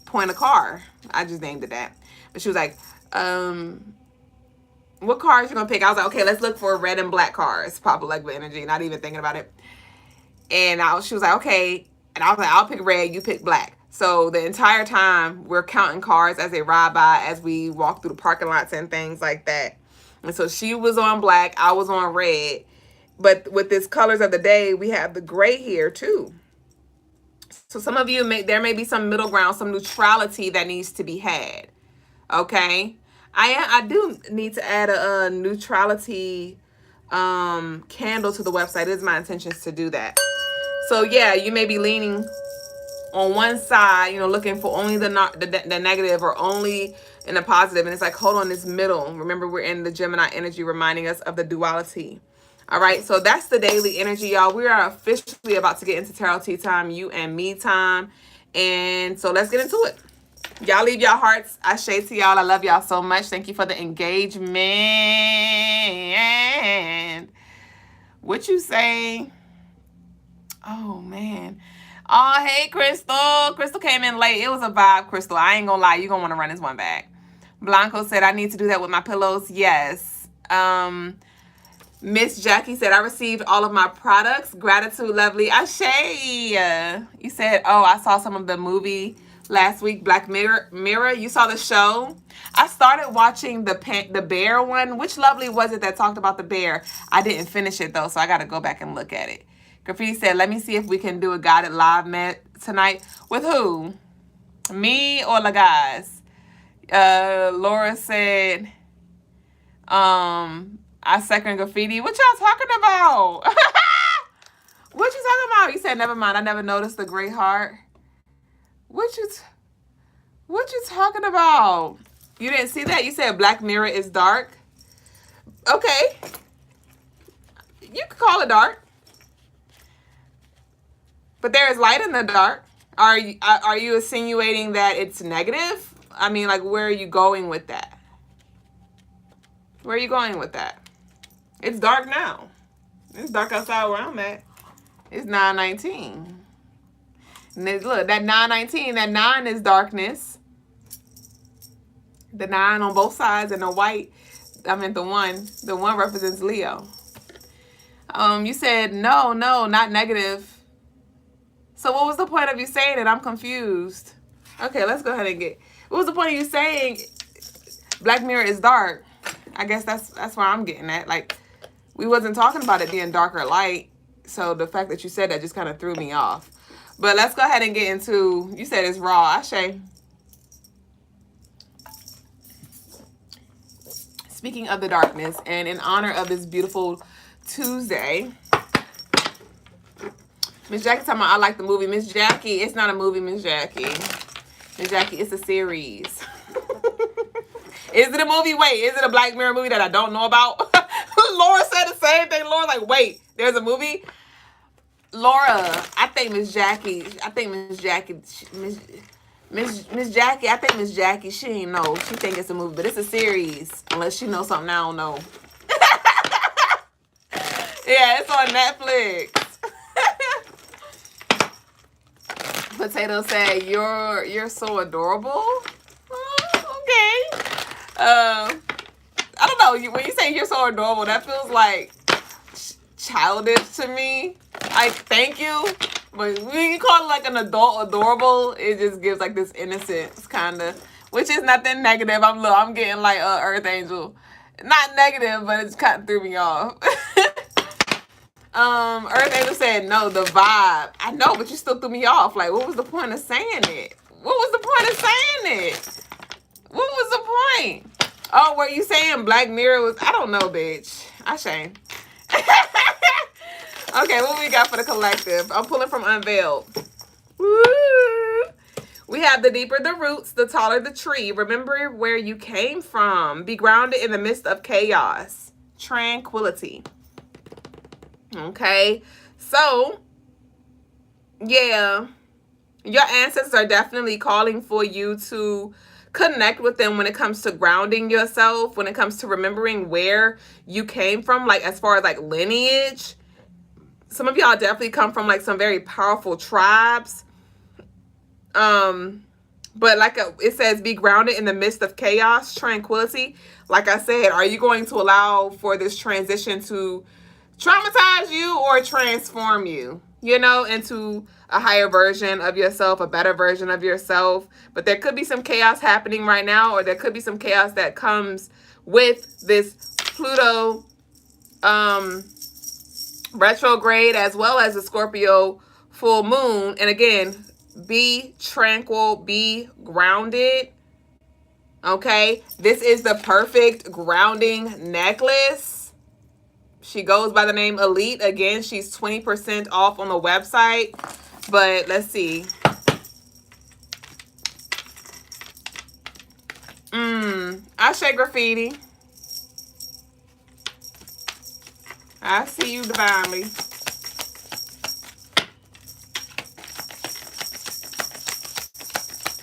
Point a Car. I just named it that. But she was like, what cars you gonna pick? I was like, okay, let's look for red and black cars. Papa like with energy, not even thinking about it. And she was like, okay. And I was like, I'll pick red, you pick black. So the entire time we're counting cars as they ride by, as we walk through the parking lots and things like that. And so she was on black, I was on red. But with this colors of the day, we have the gray here too. So some of you there may be some middle ground, some neutrality that needs to be had. Okay, I do need to add a neutrality candle to the website. It is my intentions to do that. So yeah, you may be leaning on one side, looking for only the negative, or only in the positive, and it's like, hold on, this middle. Remember, we're in the Gemini energy, reminding us of the duality. All right, so that's the daily energy, y'all. We are officially about to get into tarot tea time, you and me time. And so let's get into it. Y'all leave y'all hearts. I shade to y'all. I love y'all so much. Thank you for the engagement. What you say? Oh, man. Oh, hey, Crystal. Crystal came in late. It was a vibe, Crystal. I ain't gonna lie. You're gonna want to run this one back. Blanco said, I need to do that with my pillows. Yes. Miss Jackie said, I received all of my products. Gratitude, lovely. Ashay. You said, oh, I saw some of the movie last week, Black Mirror. You saw the show? I started watching the bear one. Which lovely was it that talked about the bear? I didn't finish it, though, so I got to go back and look at it. Graffiti said, let me see if we can do a guided live tonight. With who? Me or the guys? Laura said, I second Graffiti. What y'all talking about? What you talking about? You said, never mind. I never noticed the gray heart. What you talking about? You didn't see that? You said Black Mirror is dark. Okay. You could call it dark. But there is light in the dark. Are you insinuating that it's negative? I mean, like, where are you going with that? Where are you going with that? It's dark now. It's dark outside where I'm at. It's 9:19. And look, that 9:19, that 9 is darkness. The 9 on both sides, and the white, I meant the one. The 1 represents Leo. You said, no, not negative. So what was the point of you saying it? I'm confused. Okay, let's go ahead and what was the point of you saying Black Mirror is dark? I guess that's where I'm getting at. Like, we wasn't talking about it being dark or light. So the fact that you said that just kind of threw me off. But let's go ahead and get into, you said it's raw. Ashe. Speaking of the darkness, and in honor of this beautiful Tuesday, Miss Jackie talking about I like the movie. Miss Jackie, it's not a movie, Miss Jackie. Miss Jackie, it's a series. Is it a movie? Wait, is it a Black Mirror movie that I don't know about? Laura said the same thing. Laura like, wait, there's a movie? Laura, I think Miss Jackie, Miss Jackie, I think Miss Jackie, she ain't know. She think it's a movie, but it's a series. Unless she knows something I don't know. Yeah, it's on Netflix. Potato said, you're so adorable. Okay. I don't know. When you say you're so adorable, that feels like childish to me. Like, thank you. But when you call it like an adult adorable, it just gives like this innocence kind of, which is nothing negative. I'm getting like Earth Angel. Not negative, but it's kind of threw me off. Earth Angel said, no, the vibe. I know, but you still threw me off. Like, what was the point of saying it? What was the point of saying it? What was the point? Oh, were you saying Black Mirror was... I don't know, bitch. I shame. Okay, what we got for the collective? I'm pulling from Unveiled. Woo! We have the deeper the roots, the taller the tree. Remember where you came from. Be grounded in the midst of chaos. Tranquility. Okay, so, yeah, your ancestors are definitely calling for you to connect with them when it comes to grounding yourself, when it comes to remembering where you came from, like as far as like lineage. Some of y'all definitely come from like some very powerful tribes. But like it says, be grounded in the midst of chaos, tranquility. Like I said, are you going to allow for this transition to traumatize you or transform you, you know, into a higher version of yourself, a better version of yourself? But there could be some chaos happening right now, or there could be some chaos that comes with this Pluto retrograde, as well as the Scorpio full moon. And again, be tranquil, be grounded. Okay, this is the perfect grounding necklace. She goes by the name Elite. Again, she's 20% off on the website. But let's see. Ashe Graffiti. I see you divinely.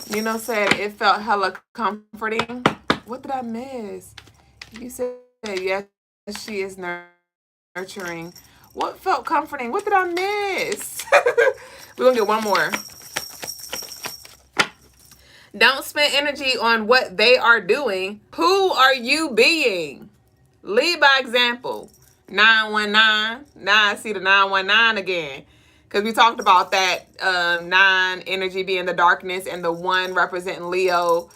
Nino said it felt hella comforting. What did I miss? You said yes, she is nurturing. What felt comforting? What did I miss? We're going to get one more. Don't spend energy on what they are doing. Who are you being? Lead by example. 919. Now I see the 919 again. Because we talked about that 9 energy being the darkness and the 1 representing Leo,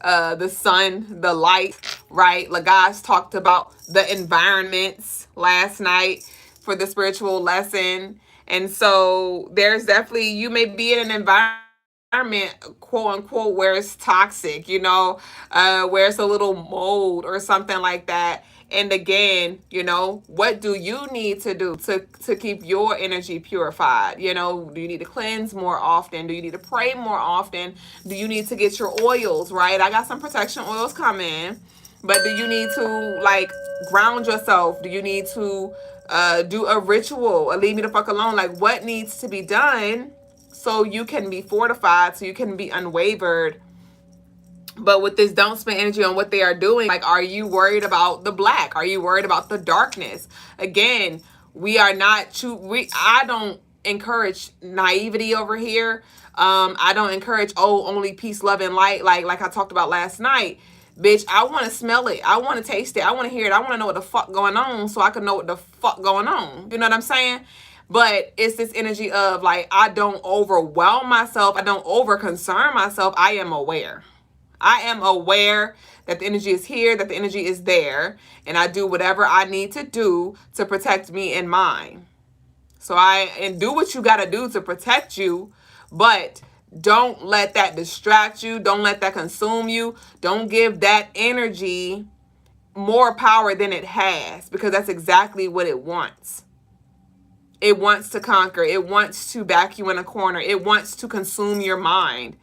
the sun, the light, right? Lagash talked about the environments last night for the spiritual lesson. And so there's definitely, you may be in an environment, quote unquote, where it's toxic, you know, where it's a little mold or something like that. And again, you know, what do you need to do to keep your energy purified? You know, do you need to cleanse more often? Do you need to pray more often? Do you need to get your oils, right? I got some protection oils coming, but do you need to like ground yourself? Do you need to do a ritual, or leave me the fuck alone? Like, what needs to be done so you can be fortified, so you can be unwavered? But with this, don't spend energy on what they are doing. Like, are you worried about the black? Are you worried about the darkness? Again, we are not I don't encourage naivety over here. I don't encourage, only peace, love, and light. Like I talked about last night. Bitch, I want to smell it. I want to taste it. I want to hear it. I want to know what the fuck going on so I can know what the fuck going on. You know what I'm saying? But it's this energy of like, I don't overwhelm myself. I don't over concern myself. I am aware. I am aware that the energy is here, that the energy is there, and I do whatever I need to do to protect me and mine. So and do what you got to do to protect you, But don't let that distract you. Don't let that consume you. Don't give that energy more power than it has, because that's exactly what it wants. It wants to conquer. It wants to back you in a corner. It wants to consume your mind.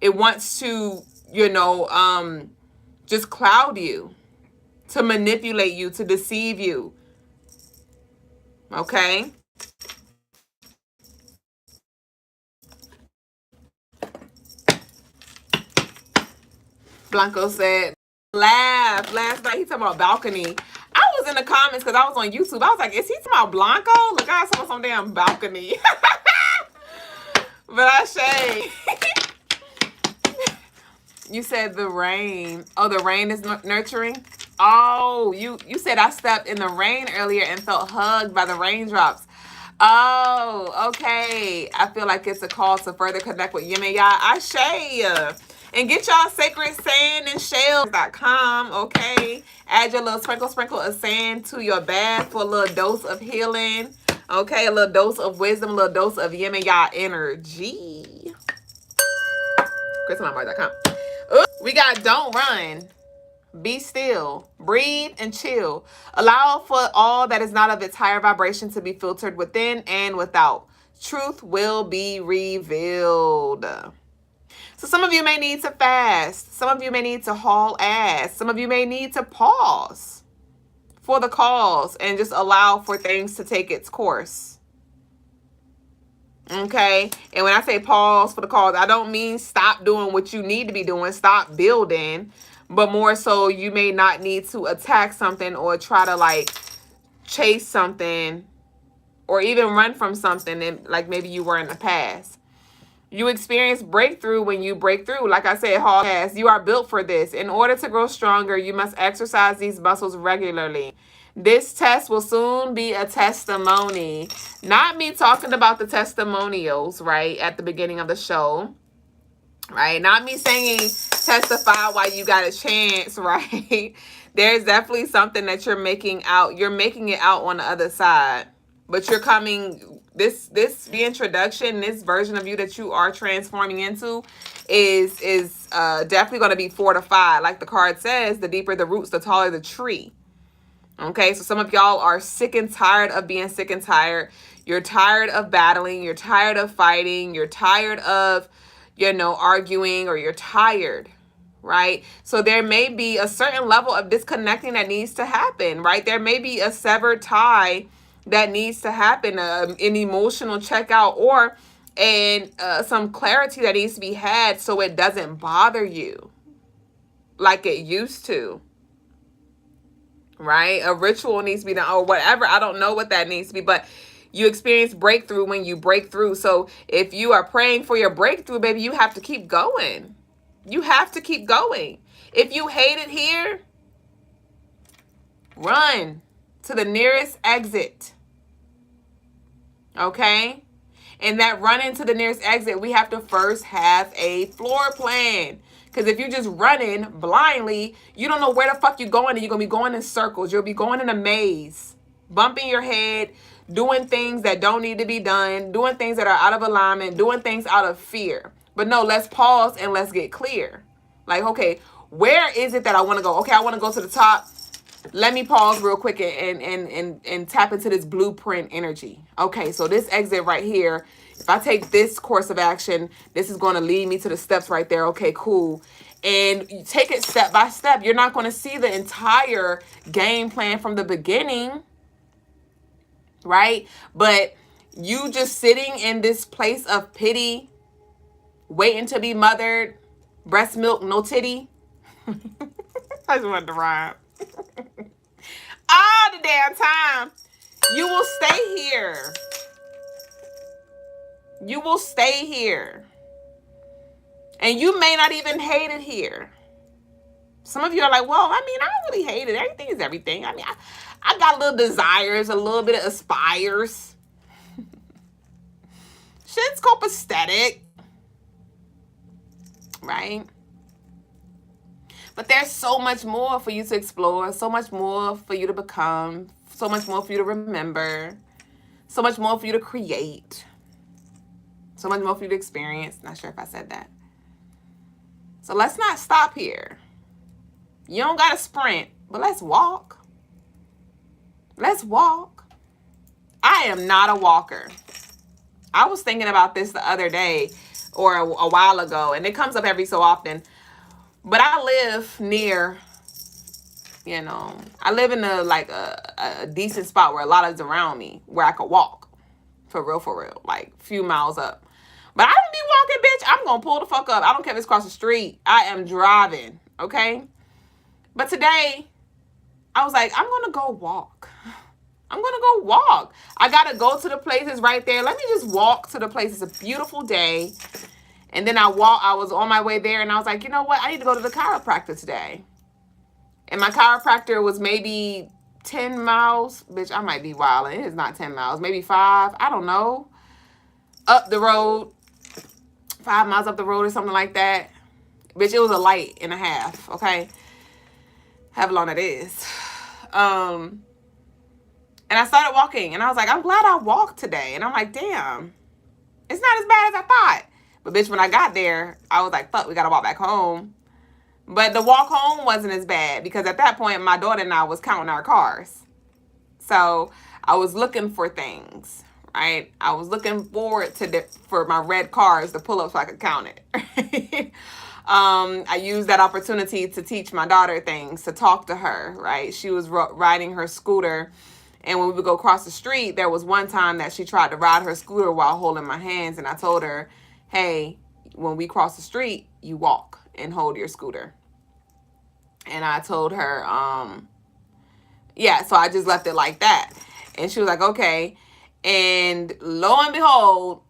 It wants to, just cloud you, to manipulate you, to deceive you. Okay? Blanco said, laugh. Last night he talking about balcony. I was in the comments because I was on YouTube. I was like, is he talking about Blanco? Look, I saw some damn balcony. But I shade. You said the rain. Oh, the rain is nurturing? Oh, you said I stepped in the rain earlier and felt hugged by the raindrops. Oh, okay. I feel like it's a call to further connect with Yin and Yang. I share. And get y'all sacred sand and shells.com, okay? Add your little sprinkle of sand to your bath for a little dose of healing. Okay, a little dose of wisdom, a little dose of Yin and Yang energy. CrystaLineMars.com. We got don't run. Be still, breathe, and chill. Allow for all that is not of its higher vibration to be filtered within and without. Truth will be revealed. So some of you may need to fast. Some of you may need to haul ass. Some of you may need to pause for the cause and just allow for things to take its course. Okay? And when I say pause for the cause, I don't mean stop doing what you need to be doing. Stop building. But more so, you may not need to attack something or try to chase something or even run from something and maybe you were in the past. You experience breakthrough when you break through. Like I said, hard, you are built for this. In order to grow stronger, you must exercise these muscles regularly. This test will soon be a testimony. Not me talking about the testimonials, right, at the beginning of the show. Right? Not me saying testify while you got a chance, right? There's definitely something that you're making out. You're making it out on the other side. But you're coming, the introduction, this version of you that you are transforming into is definitely going to be fortified. Like the card says, the deeper the roots, the taller the tree. Okay, so some of y'all are sick and tired of being sick and tired. You're tired of battling. You're tired of fighting. You're tired of arguing, or you're tired, right? So there may be a certain level of disconnecting that needs to happen, right? There may be a severed tie that needs to happen, an emotional checkout, or some clarity that needs to be had so it doesn't bother you like it used to, right? A ritual needs to be done or whatever. I don't know what that needs to be, but you experience breakthrough when you break through. So if you are praying for your breakthrough, baby, you have to keep going. You have to keep going. If you hate it here, run to the nearest exit. Okay? And that running to the nearest exit, we have to first have a floor plan. Because if you're just running blindly, you don't know where the fuck you're going, and you're going to be going in circles. You'll be going in a maze, bumping your head, doing things that don't need to be done, doing things that are out of alignment, doing things out of fear. But no, let's pause and let's get clear. Like, okay, where is it that I want to go? Okay, I want to go to the top. Let me pause real quick and tap into this blueprint energy. Okay, so this exit right here, if I take this course of action, this is going to lead me to the steps right there. Okay, cool. And you take it step by step. You're not going to see the entire game plan from the beginning, right? But you just sitting in this place of pity, waiting to be mothered, breast milk, no titty. I just wanted to rhyme. All the damn time. You will stay here. You will stay here. And you may not even hate it here. Some of you are like, well, I mean, I don't really hate it. Everything is everything. I mean, I got little desires, a little bit of aspires. Shit's copacetic. Right? But there's so much more for you to explore, so much more for you to become, so much more for you to remember, so much more for you to create. So much more for you to experience. Not sure if I said that. So let's not stop here. You don't got to sprint, but let's walk. Let's walk. I am not a walker. I was thinking about this the other day or a while ago, and it comes up every so often. But I live near, I live in a decent spot where a lot is around me where I could walk. For real. Like a few miles up. But I don't be walking, bitch. I'm going to pull the fuck up. I don't care if it's across the street. I am driving, okay? But today, I was like, I'm going to go walk. I'm going to go walk. I got to go to the places right there. Let me just walk to the place. It's a beautiful day. And then I was on my way there, and I was like, you know what? I need to go to the chiropractor today. And my chiropractor was maybe 10 miles. Bitch, I might be wilding. It is not 10 miles. Maybe 5. I don't know. Up the road. 5 miles up the road or something like that. Bitch, it was a light and a half, okay? However long it is. And I started walking, and I was like, I'm glad I walked today. And I'm like, damn, it's not as bad as I thought. But bitch, when I got there, I was like, fuck, we gotta walk back home. But the walk home wasn't as bad because at that point, my daughter and I was counting our cars. So I was looking for things, right? I was looking forward for my red cars to pull up so I could count it. I used that opportunity to teach my daughter things, to talk to her, right? She was riding her scooter, and when we would go across the street, there was one time that she tried to ride her scooter while holding my hands, and I told her, hey, when we cross the street, you walk and hold your scooter. And I told her, so I just left it like that. And she was like, okay. And lo and behold,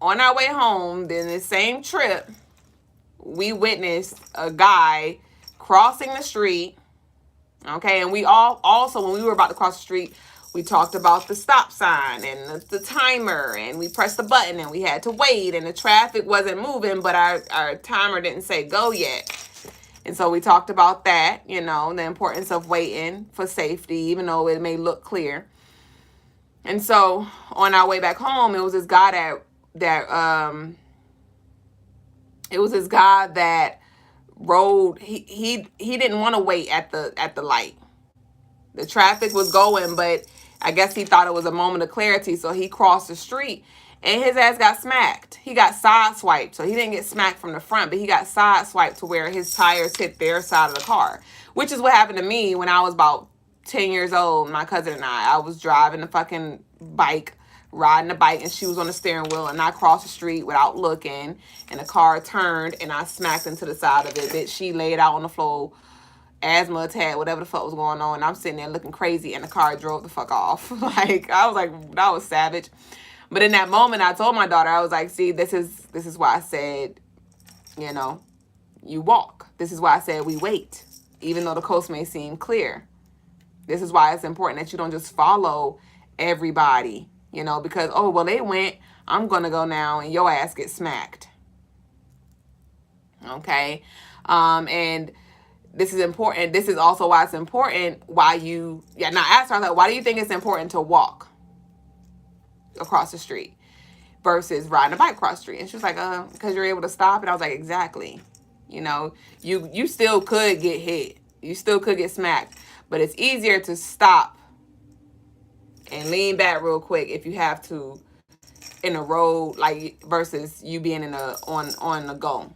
on our way home, then the same trip, we witnessed a guy crossing the street. Okay. And we also, when we were about to cross the street, we talked about the stop sign and the timer, and we pressed the button and we had to wait, and the traffic wasn't moving, but our timer didn't say go yet. And so we talked about that, the importance of waiting for safety, even though it may look clear. And so on our way back home, it was this guy that rode. He didn't want to wait at the light. The traffic was going, but I guess he thought it was a moment of clarity, so he crossed the street. And his ass got smacked. He got sideswiped. So he didn't get smacked from the front, but he got sideswiped to where his tires hit their side of the car. Which is what happened to me when I was about 10 years old. My cousin and I was driving the fucking bike, riding the bike, and she was on the steering wheel, and I crossed the street without looking, and the car turned, and I smacked into the side of it. Bitch, she laid out on the floor, asthma attack, whatever the fuck was going on, and I'm sitting there looking crazy, and the car drove the fuck off. I was like, that was savage. But in that moment, I told my daughter, I was like, see, this is why I said, you walk. This is why I said we wait, even though the coast may seem clear. This is why it's important that you don't just follow everybody, because, oh, well, they went, I'm going to go now, and your ass gets smacked. Okay? And this is important. This is also why it's important now I asked her, I was like, why do you think it's important to walk across the street versus riding a bike across the street? And she was like, because you're able to stop. And I was like, exactly. You still could get hit. You still could get smacked. But it's easier to stop and lean back real quick if you have to in a road, like versus you being on the go,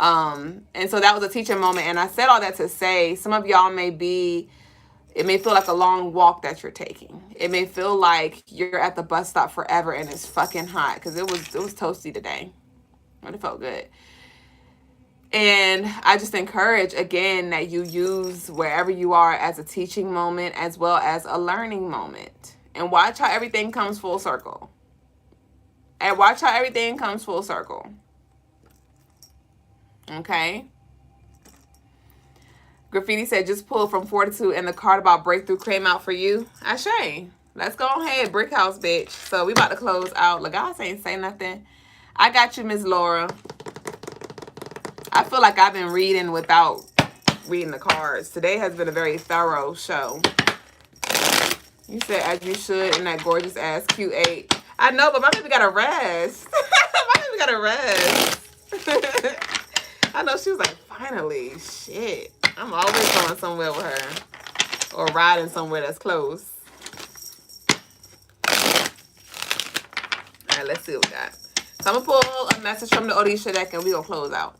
and so that was a teaching moment. And I said all that to say, some of y'all it may feel like a long walk that you're taking. It may feel like you're at the bus stop forever and it's fucking hot, because it was toasty today, but it felt good. And I just encourage, again, that you use wherever you are as a teaching moment as well as a learning moment. And watch how everything comes full circle. Okay? Graffiti said, just pull from Fortitude, and the card about breakthrough came out for you. Ashay. Let's go ahead. Brick house, bitch. So we about to close out. Lagos ain't say nothing. I got you, Miss Laura. I feel like I've been reading without reading the cards. Today has been a very thorough show. You said, as you should, in that gorgeous ass Q8. I know, but my baby got to rest. My baby got to rest. I know, she was like, finally, shit. I'm always going somewhere with her. Or riding somewhere that's close. All right, let's see what we got. So I'm going to pull a message from the Orisha deck and we're going to close out.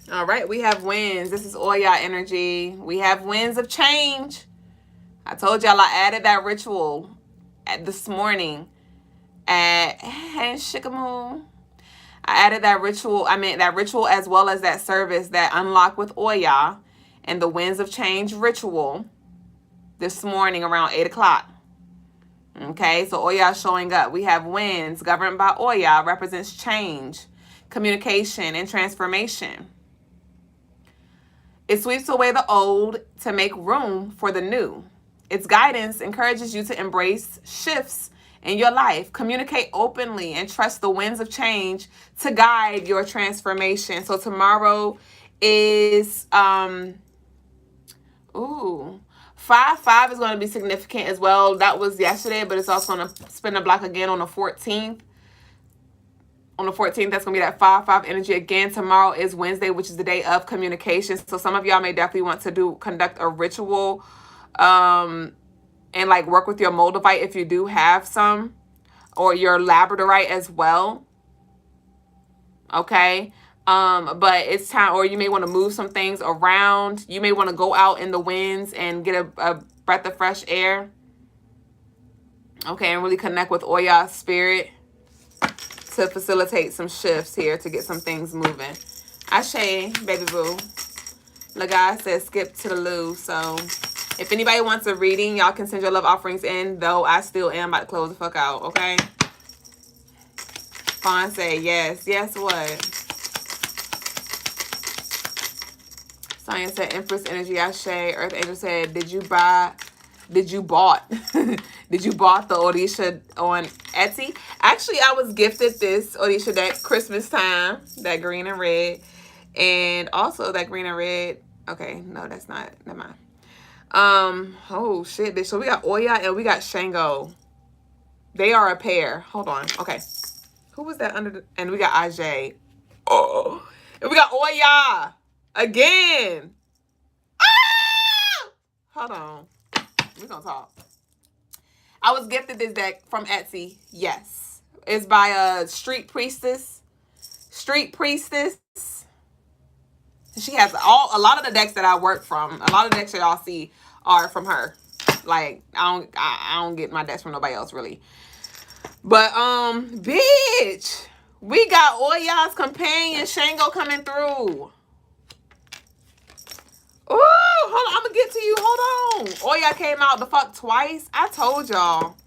All right, we have winds. This is Oya energy. We have winds of change. I told y'all I added that ritual this morning at Shikamoo. I added that ritual. That ritual as well as that service that unlocked with Oya and the winds of change ritual this morning around 8 o'clock. Okay, so Oya showing up. We have winds governed by Oya, represents change, communication, and transformation. It sweeps away the old to make room for the new. Its guidance encourages you to embrace shifts in your life, communicate openly, and trust the winds of change to guide your transformation. So tomorrow is 5/5 is going to be significant as well. That was yesterday, but it's also going to spin the block again on the 14th. On the 14th, that's going to be that 5/5 energy again. Tomorrow is Wednesday, which is the day of communication. So some of y'all may definitely want to conduct a ritual and like work with your moldavite if you do have some, or your labradorite as well. Okay. But it's time, or you may want to move some things around. You may want to go out in the winds and get a breath of fresh air. Okay, and really connect with Oya spirit to facilitate some shifts here to get some things moving. Ashe, baby boo. The guy says skip to the loo. So if anybody wants a reading, y'all can send your love offerings in, though I still am about to close the fuck out, okay? Fawn say yes. Yes, what? Science said Empress energy. Ashe. Earth angel said, did you bought did you bought the Orisha on Etsy? Actually, I was gifted this Orisha deck Christmas time, that green and red, and also that green and red. Okay, no, that's not. Never mind. Oh shit, bitch. So we got Oya and we got Shango. They are a pair. Hold on. Okay, who was that under? And we got Ajay. Oh, and we got Oya again. Ah! Hold on. We're gonna talk. I was gifted this deck from Etsy. Yes. It's by a street priestess. Street priestess. She has a lot of the decks that I work from. A lot of the decks that y'all see are from her. Like, I don't get my decks from nobody else really. But bitch, we got Oya's companion Shango coming through. Ooh, hold on. I'm going to get to you. Hold on. Oya came out the fuck twice. I told y'all.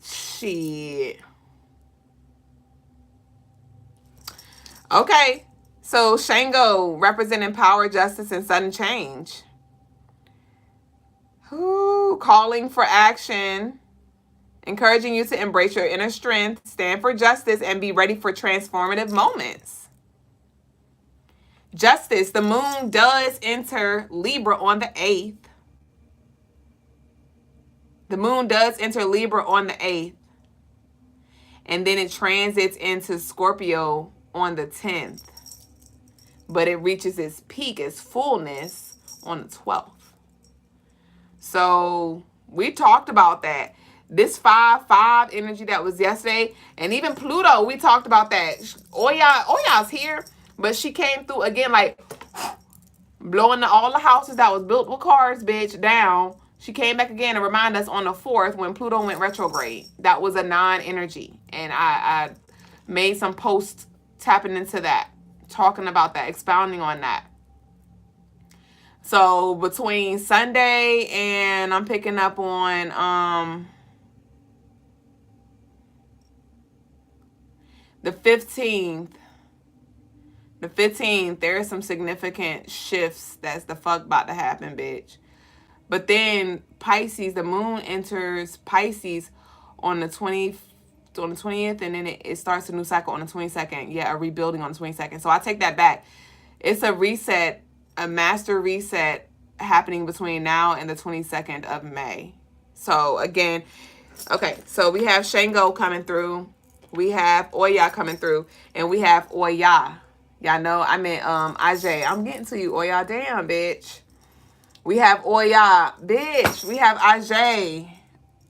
Shit. Okay. So, Shango, representing power, justice, and sudden change. Ooh, calling for action. Encouraging you to embrace your inner strength, stand for justice, and be ready for transformative moments. Justice, the moon does enter Libra on the 8th. The moon does enter Libra on the 8th. And then it transits into Scorpio on the 10th. But it reaches its peak, its fullness on the 12th. So we talked about that. This 5/5 energy that was yesterday. And even Pluto, we talked about that. Oya's here. But she came through again, like, blowing all the houses that was built with cars, bitch, down. She came back again and reminded us on the 4th when Pluto went retrograde. That was a non-energy. And I made some posts tapping into that, talking about that, expounding on that. So between Sunday and I'm picking up on the 15th. The 15th, there are some significant shifts that's the fuck about to happen, bitch. But then Pisces, the moon enters Pisces on the 20th, and then it starts a new cycle on the 22nd. Yeah, a rebuilding on the 22nd. So I take that back. It's a reset a master reset happening between now and the 22nd of May. So again, okay, so we have Shango coming through, we have Oya coming through, and we have Oya. Y'all know I meant Ajay. I'm getting to you, Oya. Damn, bitch. We have Oya, bitch. We have Ajay.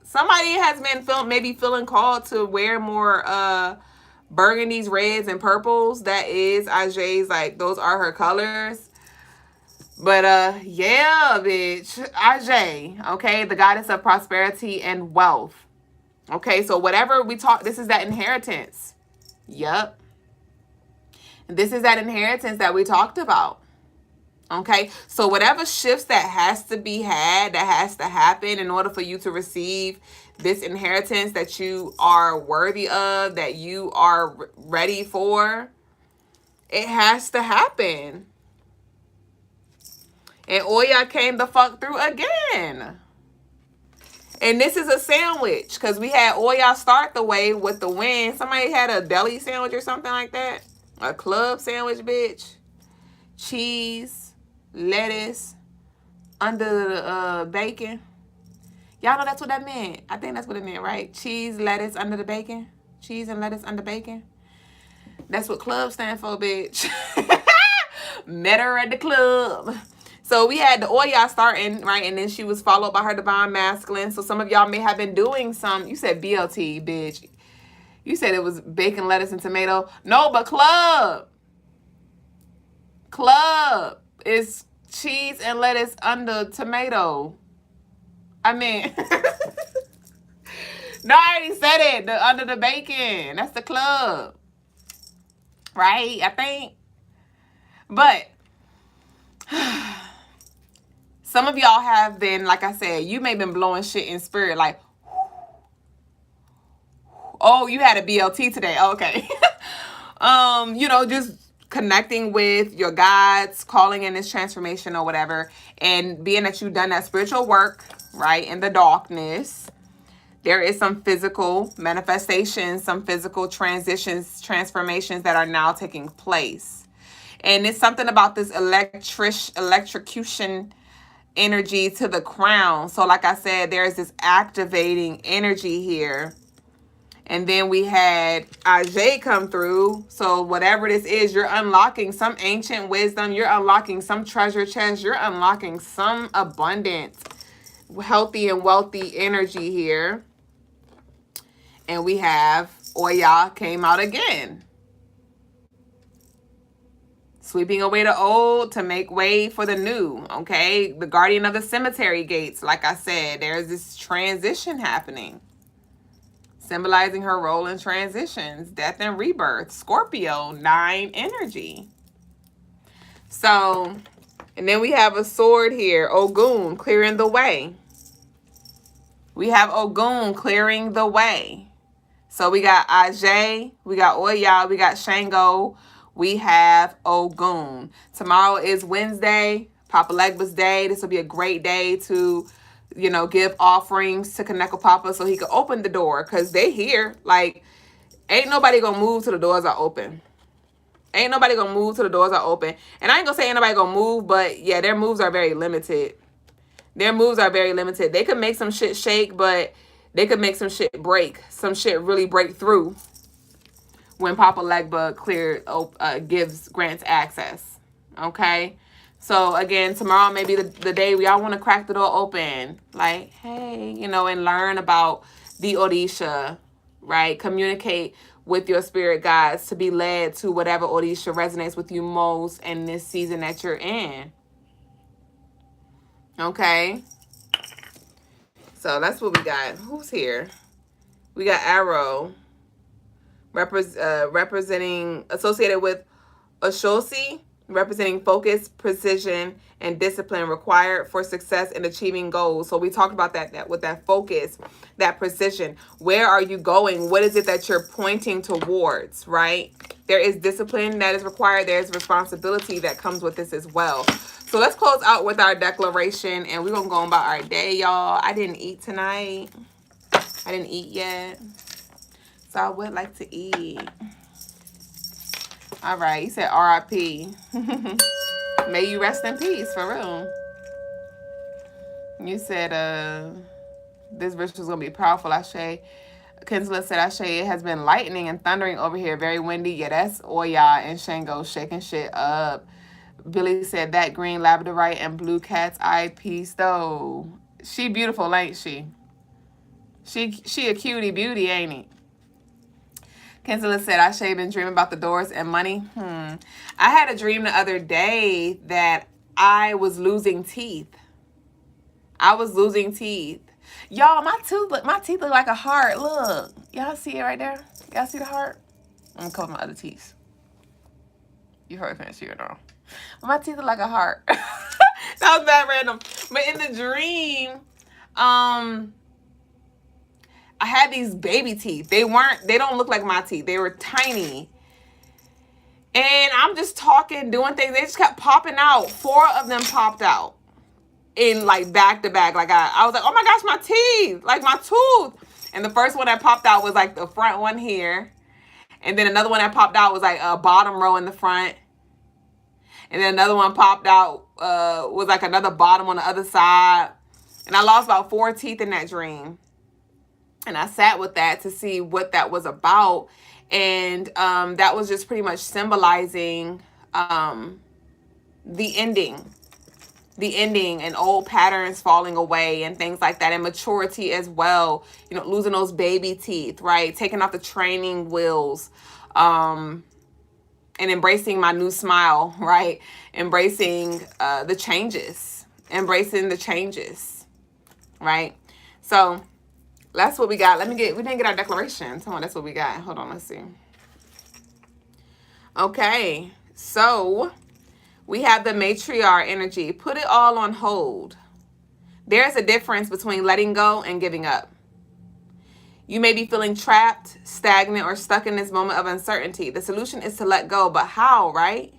Somebody has been maybe feeling called to wear more burgundies, reds, and purples. That is Ajay's, like, those are her colors. But yeah, bitch. Ajay, okay, the goddess of prosperity and wealth. Okay, so whatever we talk, this is that inheritance. Yep. This is that inheritance that we talked about. Okay, so whatever shifts that has to be had, that has to happen in order for you to receive this inheritance that you are worthy of, that you are ready for, it has to happen. And Oya came the fuck through again. And this is a sandwich, because we had Oya start the way with the win. Somebody had a deli sandwich or something like that. A club sandwich, bitch. Cheese, lettuce, under the bacon. Y'all know that's what that meant. I think that's what it meant, right? Cheese, lettuce, under the bacon. Cheese and lettuce under bacon. That's what club stand for, bitch. Met her at the club. So we had the Oya starting, right? And then she was followed by her divine masculine. So some of y'all may have been doing some, you said BLT, bitch. You said it was bacon, lettuce, and tomato. No, but club. Club is cheese and lettuce under tomato. I mean, no, I already said it. Under the bacon. That's the club. Right? I think. But some of y'all have been, like I said, you may have been blowing shit in spirit. Like, oh, you had a BLT today. Okay. You know, just connecting with your guides, calling in this transformation or whatever. And being that you've done that spiritual work, right, in the darkness, there is some physical manifestations, some physical transitions, transformations that are now taking place. And it's something about this electrocution energy to the crown. So like I said, there's this activating energy here. And then we had Ajay come through. So whatever this is, you're unlocking some ancient wisdom. You're unlocking some treasure chest. You're unlocking some abundant, healthy, and wealthy energy here. And we have Oya came out again. Sweeping away the old to make way for the new, okay? The guardian of the cemetery gates, like I said, there's this transition happening. Symbolizing her role in transitions, death and rebirth. Scorpio, 9 energy. So, and then we have a sword here. Ogun, clearing the way. We have Ogun clearing the way. So we got Ajay, we got Oya, we got Shango, we have Ogun. Tomorrow is Wednesday, Papa Legba's day. This will be a great day to, you know, give offerings to connect with Papa so he could open the door, because they here. Like, ain't nobody gonna move till the doors are open. Ain't nobody gonna move till the doors are open. And I ain't gonna say ain't nobody gonna move, but yeah, their moves are very limited. Their moves are very limited. They could make some shit shake, but they could make some shit break. Some shit really break through when Papa Legba grants access. Okay? So, again, tomorrow may be the day we all want to crack the door open. Like, hey, you know, and learn about the Odisha, right? Communicate with your spirit guides to be led to whatever Odisha resonates with you most in this season that you're in. Okay? So that's what we got. Who's here? We got Arrow representing, associated with Oshosi, representing focus, precision, and discipline required for success in achieving goals. So we talked about that with that focus, that precision. Where are you going? What is it that you're pointing towards, right? There is discipline that is required. There's responsibility that comes with this as well. So let's close out with our declaration, and we're going to go about our day, y'all. I didn't eat tonight. I didn't eat yet. So I would like to eat. All right. You said RIP. May you rest in peace, for real. You said this verse was gonna be powerful, Ashe. Kinsler said, Ashe, it has been lightning and thundering over here, very windy. Yeah, that's Oya and Shango shaking shit up. Billy said that green labradorite and blue cat's eye piece though. She beautiful, ain't she? She a cutie beauty, ain't it? Kinsler said, Ashe been dreaming about the doors and money. I had a dream the other day that I was losing teeth. I was losing teeth. Y'all, my teeth look like a heart. Look. Y'all see it right there? Y'all see the heart? I'm gonna cover my other teeth. You heard can't see it now. My teeth look like a heart. That was bad random. But in the dream, I had these baby teeth. They don't look like my teeth. They were tiny. And I'm just talking, doing things. They just kept popping out. 4 of them popped out. In like back to back. Like I was like, oh my gosh, my teeth, like my tooth. And the first one that popped out was like the front one here. And then another one that popped out was like a bottom row in the front. And then another one popped out, was like another bottom on the other side. And I lost about 4 teeth in that dream. And I sat with that to see what that was about. And that was just pretty much symbolizing the ending and old patterns falling away and things like that, and maturity as well. You know, losing those baby teeth, right? Taking off the training wheels, and embracing my new smile, right? Embracing the changes, right? So that's what we got. We didn't get our declaration. Come on, that's what we got. Hold on, let's see. Okay, so we have the matriarch energy. Put it all on hold. There's a difference between letting go and giving up. You may be feeling trapped, stagnant, or stuck in this moment of uncertainty. The solution is to let go, but how, right?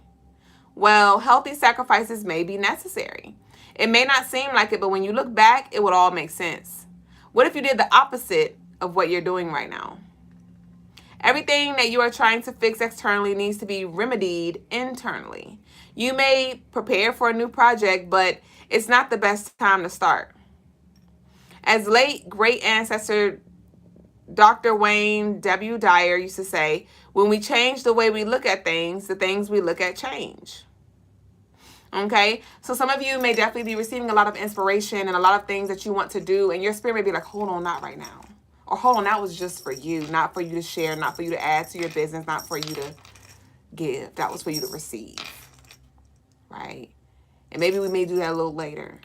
Well, healthy sacrifices may be necessary. It may not seem like it, but when you look back, it would all make sense. What if you did the opposite of what you're doing right now? Everything that you are trying to fix externally needs to be remedied internally. You may prepare for a new project, but it's not the best time to start. As late great ancestor Dr. Wayne W. Dyer used to say, when we change the way we look at things, the things we look at change. Okay, so some of you may definitely be receiving a lot of inspiration and a lot of things that you want to do, and your spirit may be like, hold on, not right now. Or hold on, that was just for you, not for you to share, not for you to add to your business, not for you to give. That was for you to receive, right? And maybe we may do that a little later,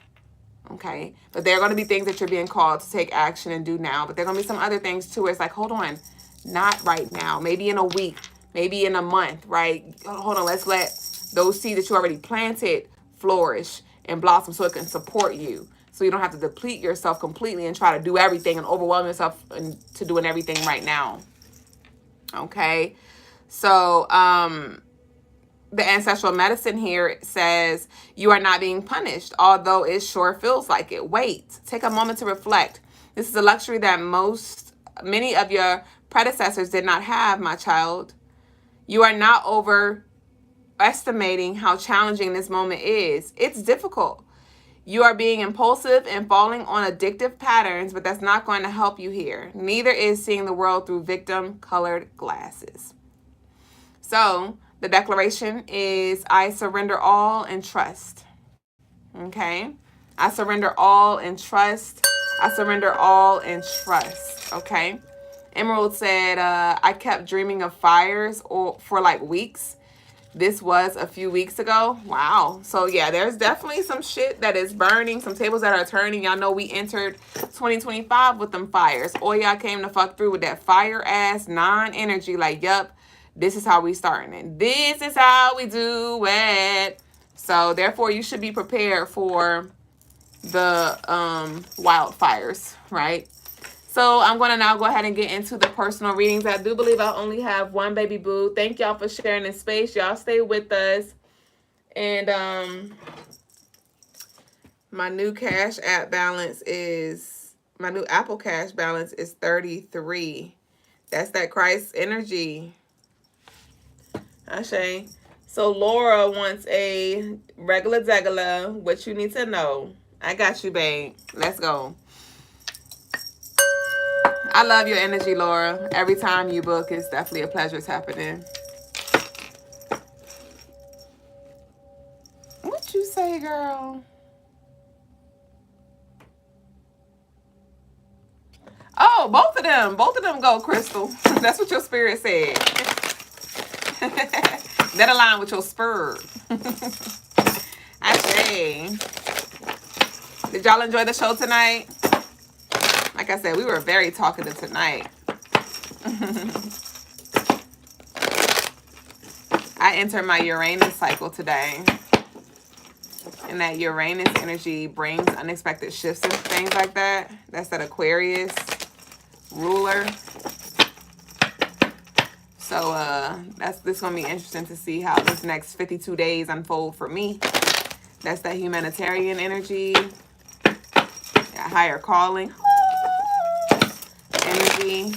okay? But there are going to be things that you're being called to take action and do now. But there are going to be some other things too where it's like, hold on, not right now. Maybe in a week, maybe in a month, right? Hold on, let's let those seeds that you already planted flourish and blossom so it can support you. So you don't have to deplete yourself completely and try to do everything and overwhelm yourself into doing everything right now. Okay. So the ancestral medicine here says you are not being punished, although it sure feels like it. Wait, take a moment to reflect. This is a luxury that many of your predecessors did not have, my child. You are not overestimating how challenging this moment is. It's difficult. You are being impulsive and falling on addictive patterns, but that's not going to help you here. Neither is seeing the world through victim-colored glasses. So the declaration is, I surrender all and trust. Okay? I surrender all and trust. I surrender all and trust. Okay? Emerald said, I kept dreaming of fires for like weeks. This was a few weeks ago. Wow. So yeah, there's definitely some shit that is burning, some tables that are turning. Y'all know we entered 2025 with them fires. Or y'all came to fuck through with that fire ass non-energy. Like, yup, this is how we starting it. This is how we do it. So therefore you should be prepared for the wildfires, right? So I'm going to now go ahead and get into the personal readings. I do believe I only have one baby boo. Thank y'all for sharing this space. Y'all stay with us. And my new Apple Cash balance is 33. That's that Christ energy. Ashe. So Laura wants a regular degular. What you need to know. I got you, babe. Let's go. I love your energy, Laura. Every time you book, it's definitely a pleasure. It's happening. What you say, girl? Oh, both of them. Both of them go, Crystal. That's what your spirit said. That align with your spirit. I say. Did y'all enjoy the show tonight? Like I said, we were very talkative tonight. I enter my Uranus cycle today. And that Uranus energy brings unexpected shifts and things like that. That's that Aquarius ruler. So this gonna be interesting to see how this next 52 days unfold for me. That's that humanitarian energy, that higher calling energy.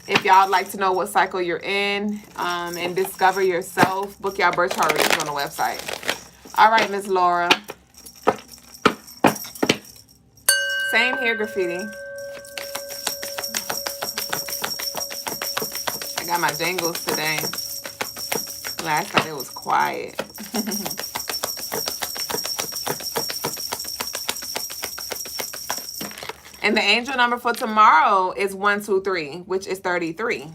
If y'all would like to know what cycle you're in and discover yourself, book y'all birth chart readings on the website. All right, Miss Laura. Same here, graffiti. I got my jingles today. Last night it was quiet. And the angel number for tomorrow is 123, which is 33.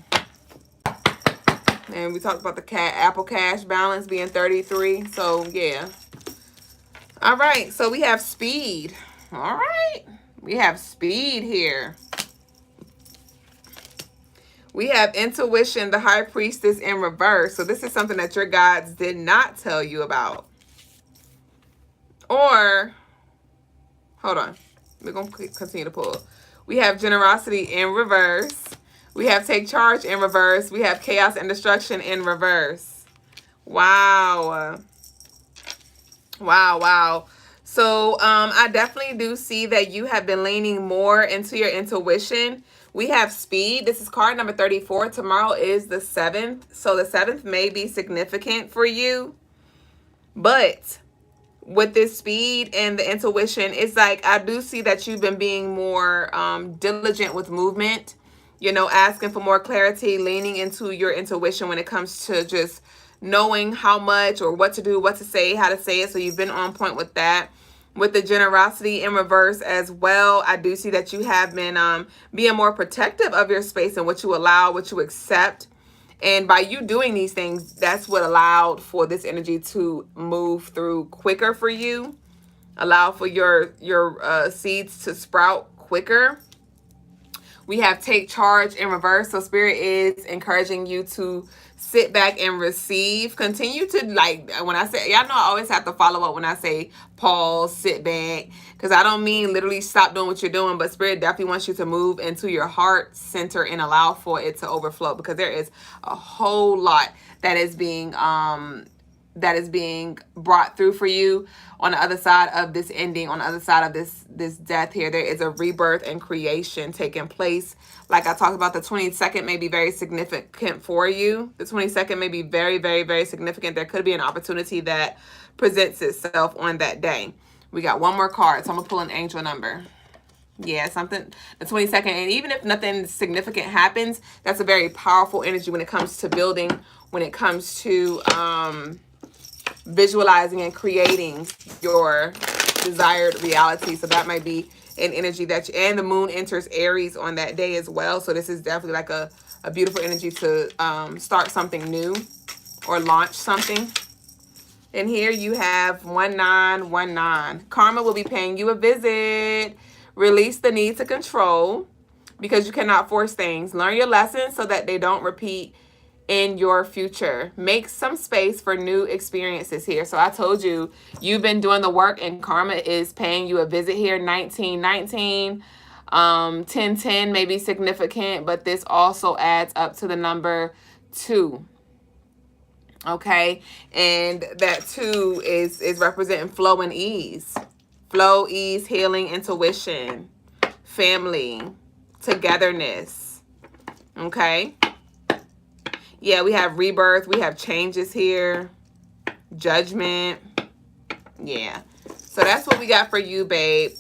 And we talked about the Apple Cash balance being 33. So, yeah. All right. So, we have speed. All right. We have speed here. We have intuition, the high priestess in reverse. So, this is something that your guides did not tell you about. Or, hold on. We're going to continue to pull. We have generosity in reverse. We have take charge in reverse. We have chaos and destruction in reverse. Wow. Wow, wow. So I definitely do see that you have been leaning more into your intuition. We have speed. This is card number 34. Tomorrow is the 7th. So the 7th may be significant for you. But with this speed and the intuition, it's like I do see that you've been being more diligent with movement, you know, asking for more clarity, leaning into your intuition when it comes to just knowing how much or what to do, what to say, how to say it. So you've been on point with that. With the generosity in reverse as well, I do see that you have been being more protective of your space and what you allow, what you accept. And by you doing these things, that's what allowed for this energy to move through quicker for you. Allow for your seeds to sprout quicker. We have take charge in reverse. So Spirit is encouraging you to sit back and receive. Continue to, like, when I say, y'all know I always have to follow up when I say pause, sit back. Because I don't mean literally stop doing what you're doing. But Spirit definitely wants you to move into your heart center and allow for it to overflow. Because there is a whole lot that is being brought through for you on the other side of this ending, on the other side of this death here. There is a rebirth and creation taking place. Like I talked about, the 22nd may be very significant for you. The 22nd may be very, very, very significant. There could be an opportunity that presents itself on that day. We got one more card, so I'm going to pull an angel number. Yeah, something, the 22nd. And even if nothing significant happens, that's a very powerful energy when it comes to building, when it comes to visualizing and creating your desired reality. So that might be an energy that and the moon enters Aries on that day as well. So this is definitely like a beautiful energy to start something new or launch something. And here you have 1919. Karma will be paying you a visit. Release the need to control because you cannot force things. Learn your lessons so that they don't repeat in your future. Make some space for new experiences here. So I told you, you've been doing the work and karma is paying you a visit here. 1919, 1010 may be significant, but this also adds up to the number 2. Okay, and that 2 is representing flow and ease. Flow, ease, healing, intuition, family, togetherness. Okay. Yeah, we have rebirth. We have changes here. Judgment. Yeah. So that's what we got for you, babe.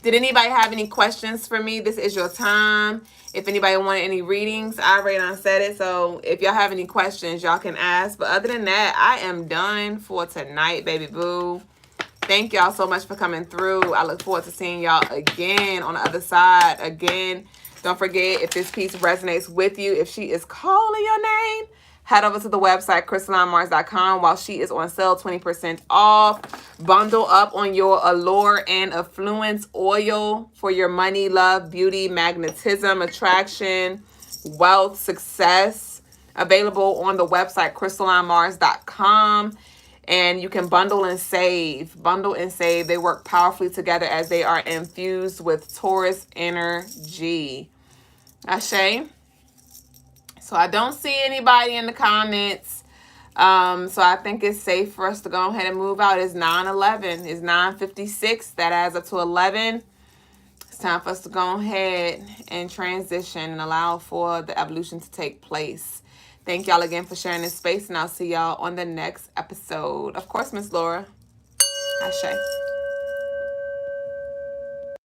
Did anybody have any questions for me? This is your time. If anybody wanted any readings, I already done said it. So if y'all have any questions, y'all can ask. But other than that, I am done for tonight, baby boo. Thank y'all so much for coming through. I look forward to seeing y'all again on the other side. Again, don't forget, if this piece resonates with you, if she is calling your name, head over to the website, CrystalineMars.com. While she is on sale, 20% off. Bundle up on your Allure and Affluence oil for your money, love, beauty, magnetism, attraction, wealth, success. Available on the website, CrystalineMars.com. And you can bundle and save. Bundle and save. They work powerfully together as they are infused with Taurus energy. Ashe. So I don't see anybody in the comments. So I think it's safe for us to go ahead and move out. It's 9:11. It's 9:56. That adds up to 11. It's time for us to go ahead and transition and allow for the evolution to take place. Thank y'all again for sharing this space, and I'll see y'all on the next episode. Of course, Miss Laura. Ashe.